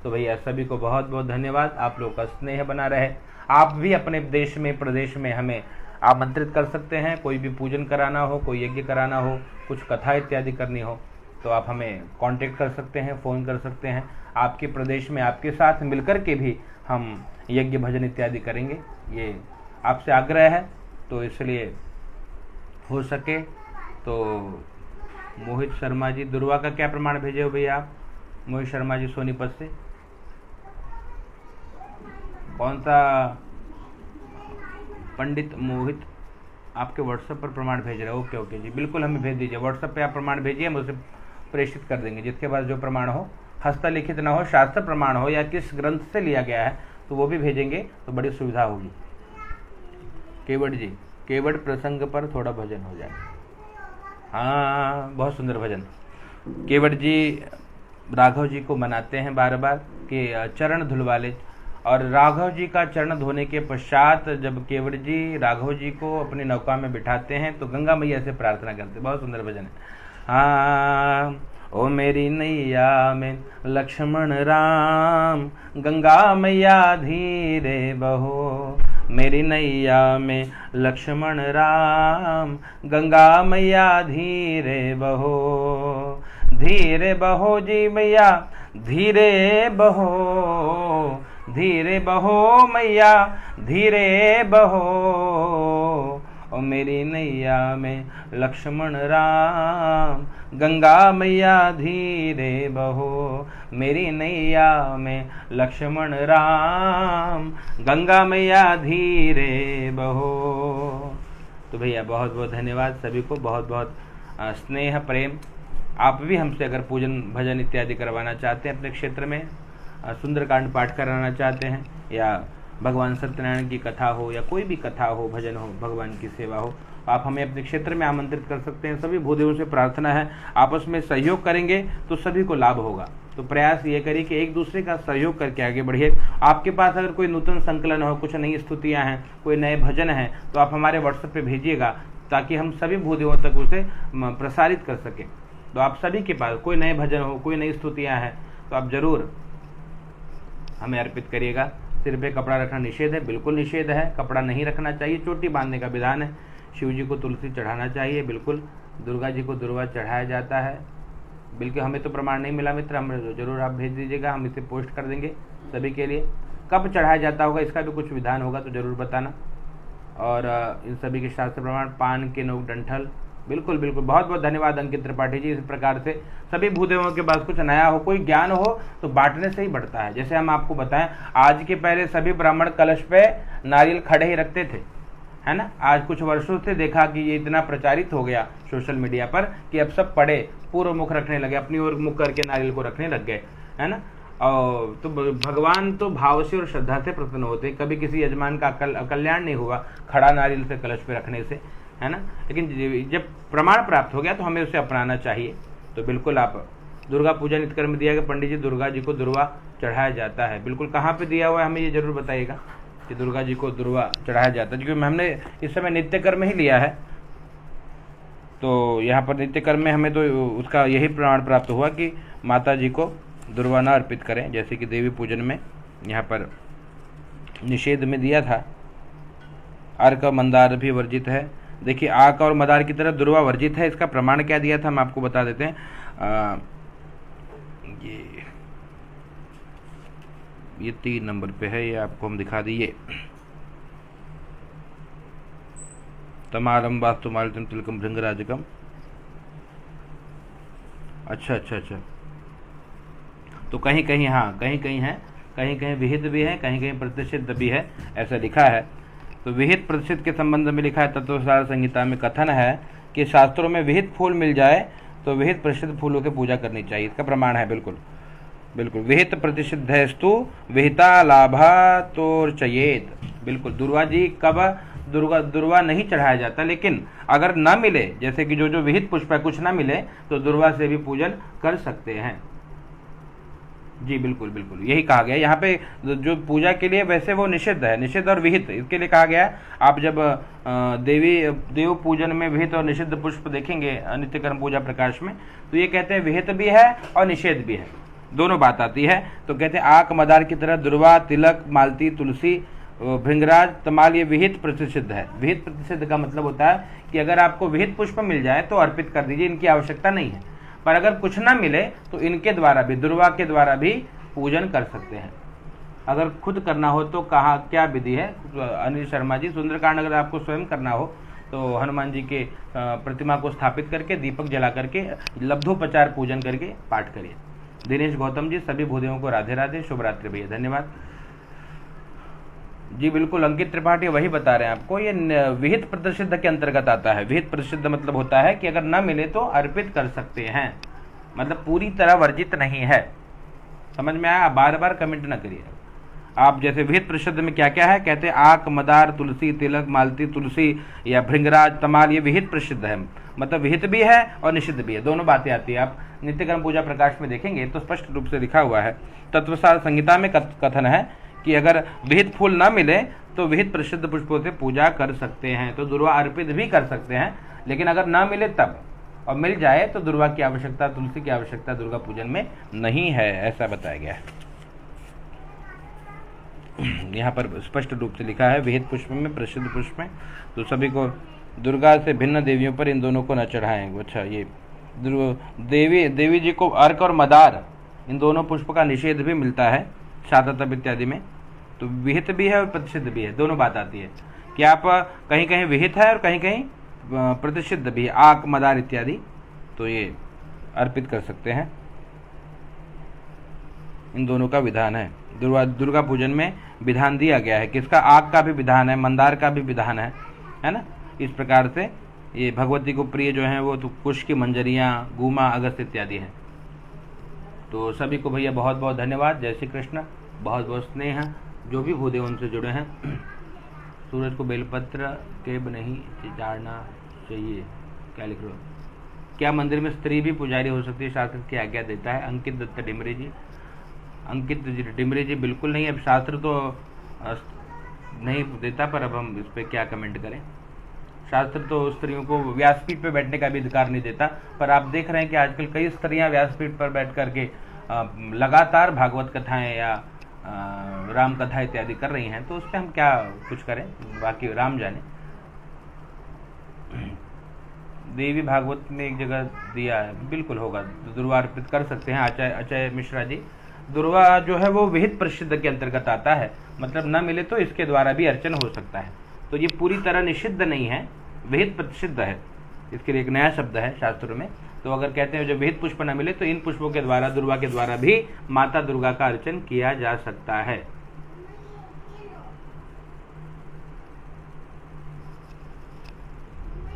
A: तो भैया सभी को बहुत बहुत धन्यवाद। आप लोग का स्नेह बना रहे। आप भी अपने देश में प्रदेश में हमें आमंत्रित कर सकते हैं। कोई भी पूजन कराना हो, कोई यज्ञ कराना हो, कुछ कथा इत्यादि करनी हो तो आप हमें कांटेक्ट कर सकते हैं, फ़ोन कर सकते हैं। आपके प्रदेश में आपके साथ मिलकर के भी हम यज्ञ भजन इत्यादि करेंगे, ये आपसे आग्रह है। तो इसलिए हो सके तो मोहित शर्मा जी, दुर्वा का क्या प्रमाण भेजे हो भैया आप? मोहित शर्मा जी सोनीपत से कौन सा? पंडित मोहित आपके व्हाट्सएप पर प्रमाण भेज रहे हैं। ओके ओके जी, बिल्कुल हमें भेज दीजिए। व्हाट्सएप पे आप प्रमाण भेजिए, हम उसे प्रेषित कर देंगे। जिसके पास जो प्रमाण हो, हस्तलिखित ना हो, शास्त्र प्रमाण हो या किस ग्रंथ से लिया गया है तो वो भी भेजेंगे तो बड़ी सुविधा होगी। केवट जी, केवट प्रसंग पर थोड़ा भजन हो जाए। हाँ, बहुत सुंदर भजन। केवट जी राघव जी को मनाते हैं बार बार कि चरण धुलवाले, और राघव जी का चरण धोने के पश्चात जब केवट जी राघव जी को अपनी नौका में बिठाते हैं तो गंगा मैया से प्रार्थना करते हैं। बहुत सुंदर भजन है। हाँ, ओ मेरी नैया में लक्ष्मण राम, गंगा मैया धीरे बहो, मेरी नैया में लक्ष्मण राम, गंगा मैया धीरे बहो, धीरे बहो जी मैया धीरे बहो, धीरे बहो मैया धीरे बहो, और मेरी नैया में लक्ष्मण राम, गंगा मैया धीरे बहो, मेरी नैया में लक्ष्मण राम, गंगा मैया धीरे बहो। तो भैया बहुत बहुत धन्यवाद सभी को, बहुत बहुत स्नेह प्रेम। आप भी हमसे अगर पूजन भजन इत्यादि करवाना चाहते हैं, अपने क्षेत्र में सुंदरकांड पाठ कराना चाहते हैं, या भगवान सत्यनारायण की कथा हो, या कोई भी कथा हो, भजन हो, भगवान की सेवा हो, आप हमें अपने क्षेत्र में आमंत्रित कर सकते हैं। सभी भूदेवों से प्रार्थना है, आपस में सहयोग करेंगे तो सभी को लाभ होगा। तो प्रयास ये करिए कि एक दूसरे का सहयोग करके आगे बढ़िए। आपके पास अगर कोई नूतन संकलन हो, कुछ नई स्तुतियाँ हैं, कोई नए भजन हैं, तो आप हमारे व्हाट्सएप पे भेजिएगा, ताकि हम सभी भूदेवों तक उसे प्रसारित कर सकें। तो आप सभी के पास कोई नए भजन हो, कोई नई स्तुतियाँ हैं, तो आप जरूर हमें अर्पित करिएगा। सिर पे कपड़ा रखना निषेध है, बिल्कुल निषेध है, कपड़ा नहीं रखना चाहिए, चोटी बांधने का विधान है। शिव जी को तुलसी चढ़ाना चाहिए, बिल्कुल। दुर्गा जी को दुर्वा चढ़ाया जाता है, बिल्कुल। हमें तो प्रमाण नहीं मिला मित्र, हमें जरूर आप भेज दीजिएगा, हम इसे पोस्ट कर देंगे सभी के लिए। कब चढ़ाया जाता होगा इसका भी कुछ विधान होगा तो जरूर बताना। और इन सभी के शास्त्र प्रमाण, पान के नोक डंठल, बिल्कुल बिल्कुल। बहुत बहुत धन्यवाद अंकित त्रिपाठी जी। इस प्रकार से सभी भूदेवों के पास कुछ नया हो, कोई ज्ञान हो तो बांटने से ही बढ़ता है। जैसे हम आपको बताएं, आज के पहले सभी ब्राह्मण कलश पे नारियल खड़े ही रखते थे, है ना। आज कुछ वर्षों से देखा कि ये इतना प्रचारित हो गया सोशल मीडिया पर कि अब सब पड़े पूर्व मुख रखने लगे, अपनी ओर मुख करके नारियल को रखने लग गए, है ना। और तो भगवान तो भाव से और श्रद्धा से प्रसन्न होते। कभी किसी यजमान का कल्याण नहीं हुआ खड़ा नारियल से कलश पे रखने से, है ना। लेकिन जब प्रमाण प्राप्त हो गया तो हमें उसे अपनाना चाहिए। तो बिल्कुल आप दुर्गा पूजा नित्यकर्म दिया गया, पंडित जी दुर्गा जी को दुर्वा चढ़ाया जाता है, बिल्कुल। कहाँ पे दिया हुआ है हमें ये जरूर बताइएगा कि दुर्गा जी को दुर्वा चढ़ाया जाता है, क्योंकि हमने इस समय नित्यकर्म ही लिया है। तो यहाँ पर नित्यकर्म में हमें तो उसका यही प्रमाण प्राप्त हुआ कि माता जी को दुर्वा न अर्पित करें, जैसे कि देवी पूजन में यहाँ पर निषेध में दिया था। अर्क मंदार भी वर्जित है। देखिए, आक और मदार की तरह दुर्वा वर्जित है। इसका प्रमाण क्या दिया था हम आपको बता देते हैं। ये 3 नंबर पे है, ये आपको हम दिखा दिए। तमालम वास्तुमालितम तिलकम भृंगराजकम। अच्छा, तो कहीं कहीं हाँ, कहीं कहीं है, कहीं कहीं विहित भी है, कहीं कहीं प्रतिषिद्ध भी है, ऐसा लिखा है। तो विहित प्रतिषिद्ध के संबंध में लिखा है, तत्वसार संहिता में कथन है कि शास्त्रों में विहित फूल मिल जाए तो विहित प्रतिषिद्ध फूलों की पूजा करनी चाहिए। इसका प्रमाण है, बिल्कुल बिल्कुल। विहित प्रतिषिद्धस्तु विहिता लाभा तोर्चयेत। बिल्कुल। दुर्वा जी कब दुर्वा नहीं चढ़ाया जाता, लेकिन अगर न मिले, जैसे कि जो विहित पुष्प है, कुछ ना मिले तो दुर्वा से भी पूजन कर सकते हैं। जी बिल्कुल बिल्कुल, यही कहा गया यहाँ पे। जो पूजा के लिए वैसे वो निषिद्ध है, निषिद्ध और विहित, इसके लिए कहा गया है। आप जब देव पूजन में विहित और निषिद्ध पुष्प देखेंगे नित्यकर्म पूजा प्रकाश में, तो ये कहते हैं विहित भी है और निषेध भी है, दोनों बात आती है। तो कहते हैं आक मदार की तरह दुर्वा, तिलक, मालती, तुलसी, भृंगराज, तमाल, ये विहित प्रतिषिद्ध है। विहित प्रतिषिद्ध का मतलब होता है कि अगर आपको विहित पुष्प मिल जाए तो अर्पित कर दीजिए, इनकी आवश्यकता नहीं है। पर अगर कुछ ना मिले तो इनके द्वारा भी, दुर्वा के द्वारा भी पूजन कर सकते हैं। अगर खुद करना हो तो कहाँ क्या विधि है, अनिल शर्मा जी। सुंदरकांड अगर आपको स्वयं करना हो तो हनुमान जी के प्रतिमा को स्थापित करके, दीपक जला करके, लब्धोपचार पूजन करके पाठ करिए। दिनेश गौतम जी, सभी भूदेवों को राधे राधे, शुभ रात्रि भैया, धन्यवाद जी। बिल्कुल, अंकित त्रिपाठी वही बता रहे हैं आपको, ये विहित प्रतिषिद्ध के अंतर्गत आता है। विहित प्रतिषिद्ध मतलब होता है कि अगर न मिले तो अर्पित कर सकते हैं, मतलब पूरी तरह वर्जित नहीं है। समझ में आया? बार बार कमेंट न करिए आप। जैसे विहित प्रतिषिद्ध में क्या क्या है, कहते हैं आक, मदार, तुलसी, तिलक, मालती, तुलसी या भृंगराज, तमाल, ये विहित प्रसिद्ध है, मतलब विहित भी है और निषिद्ध भी है, दोनों बातें आती है। आप नित्यकर्म पूजा प्रकाश में देखेंगे तो स्पष्ट रूप से लिखा हुआ है। तत्वसार संहिता में कथन है कि अगर विहित फूल ना मिले तो विहित प्रसिद्ध पुष्पों से पूजा कर सकते हैं, तो दुर्वा अर्पित भी कर सकते हैं। लेकिन अगर ना मिले तब, और मिल जाए तो दुर्वा की आवश्यकता, तुलसी की आवश्यकता दुर्गा पूजन में नहीं है, ऐसा बताया गया है। यहाँ पर स्पष्ट रूप से लिखा है विहित पुष्प में, प्रसिद्ध पुष्प में। तो सभी को दुर्गा से भिन्न देवियों पर इन दोनों को न चढ़ाएं। अच्छा, ये देवी जी को अर्क और मदार, इन दोनों पुष्प का निषेध भी मिलता है शाततप इत्यादि में। तो विहित भी है और प्रतिषिद्ध भी है, दोनों बात आती है कि आप कहीं कहीं विहित है और कहीं कहीं प्रतिषिद्ध भी, आक मदार इत्यादि, तो ये अर्पित कर सकते हैं। इन दोनों का विधान है। दुर्गा पूजन में विधान दिया गया है, किसका? आग का भी विधान है, मंदार का भी विधान है ना। इस प्रकार से ये भगवती को प्रिय जो है वो तो कुश की मंजरियाँ, गुमा, अगस्त इत्यादि हैं। तो सभी को भैया बहुत बहुत धन्यवाद। जय श्री कृष्ण। बहुत बहुत स्नेह है जो भी भूदेव उनसे जुड़े हैं। सूरज को बेलपत्र केब नहीं चाड़ना चाहिए, क्या लिख रहे हो? क्या मंदिर में स्त्री भी पुजारी हो सकती है? शास्त्र की आज्ञा देता है। अंकित दत्त डिमरी जी, अंकित डिमरी जी बिल्कुल नहीं। अब शास्त्र तो नहीं देता, पर अब हम इस पर क्या कमेंट करें। शास्त्र तो स्त्रियों को व्यासपीठ पर बैठने का भी अधिकार नहीं देता, पर आप देख रहे हैं कि आजकल कई स्त्रियां व्यासपीठ पर बैठ करके लगातार भागवत कथाएं या राम कथा इत्यादि कर रही हैं, तो उस पर हम क्या कुछ करें, बाकी राम जाने। देवी भागवत में एक जगह दिया है, बिल्कुल होगा, दुर्वा अर्पित कर सकते हैं। अचय मिश्रा जी, दुर्वा जो है वो विहित प्रसिद्ध के अंतर्गत आता है, मतलब न मिले तो इसके द्वारा भी अर्चन हो सकता है। तो ये पूरी तरह निषिद्ध नहीं है, विहित प्रसिद्ध है। इसके लिए एक नया शब्द है शास्त्रों में। तो अगर कहते हैं जब विहित पुष्प न मिले तो इन पुष्पों के द्वारा, दुर्वा के द्वारा भी माता दुर्गा का अर्चन किया जा सकता है।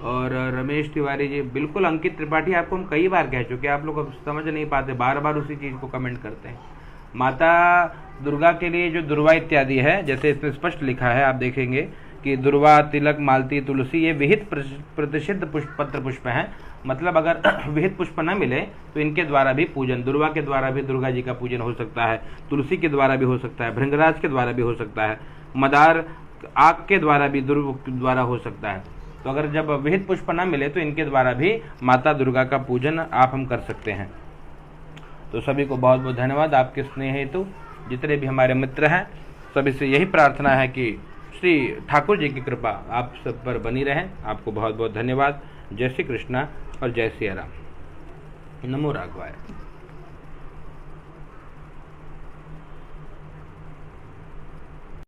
A: और रमेश तिवारी जी, बिल्कुल अंकित त्रिपाठी, आपको हम कई बार कह चुके, आप लोग अब समझ नहीं पाते, बार बार उसी चीज को कमेंट करते हैं। माता दुर्गा के लिए जो दुर्वा इत्यादि है, जैसे इसमें स्पष्ट लिखा है, आप देखेंगे कि दुर्वा, तिलक, मालती, तुलसी, ये विहित प्रतिषिद्ध पत्र पुष्प हैं। मतलब अगर विहित पुष्प न मिले तो इनके द्वारा भी पूजन, दुर्वा के द्वारा भी दुर्गा जी का पूजन हो सकता है, तुलसी के द्वारा भी हो सकता है, भृंगराज के द्वारा भी हो सकता है, मदार, आग के द्वारा भी द्वारा हो सकता है। तो अगर जब विहित पुष्प न मिले तो इनके द्वारा भी माता दुर्गा का पूजन आप हम कर सकते हैं। तो सभी को बहुत बहुत धन्यवाद आपके स्नेह हेतु। जितने भी हमारे मित्र हैं सभी से यही प्रार्थना है कि श्री ठाकुर जी की कृपा आप सब पर बनी रहे। आपको बहुत बहुत धन्यवाद। जय श्री कृष्णा और जय सिया राम। नमो राघवाय।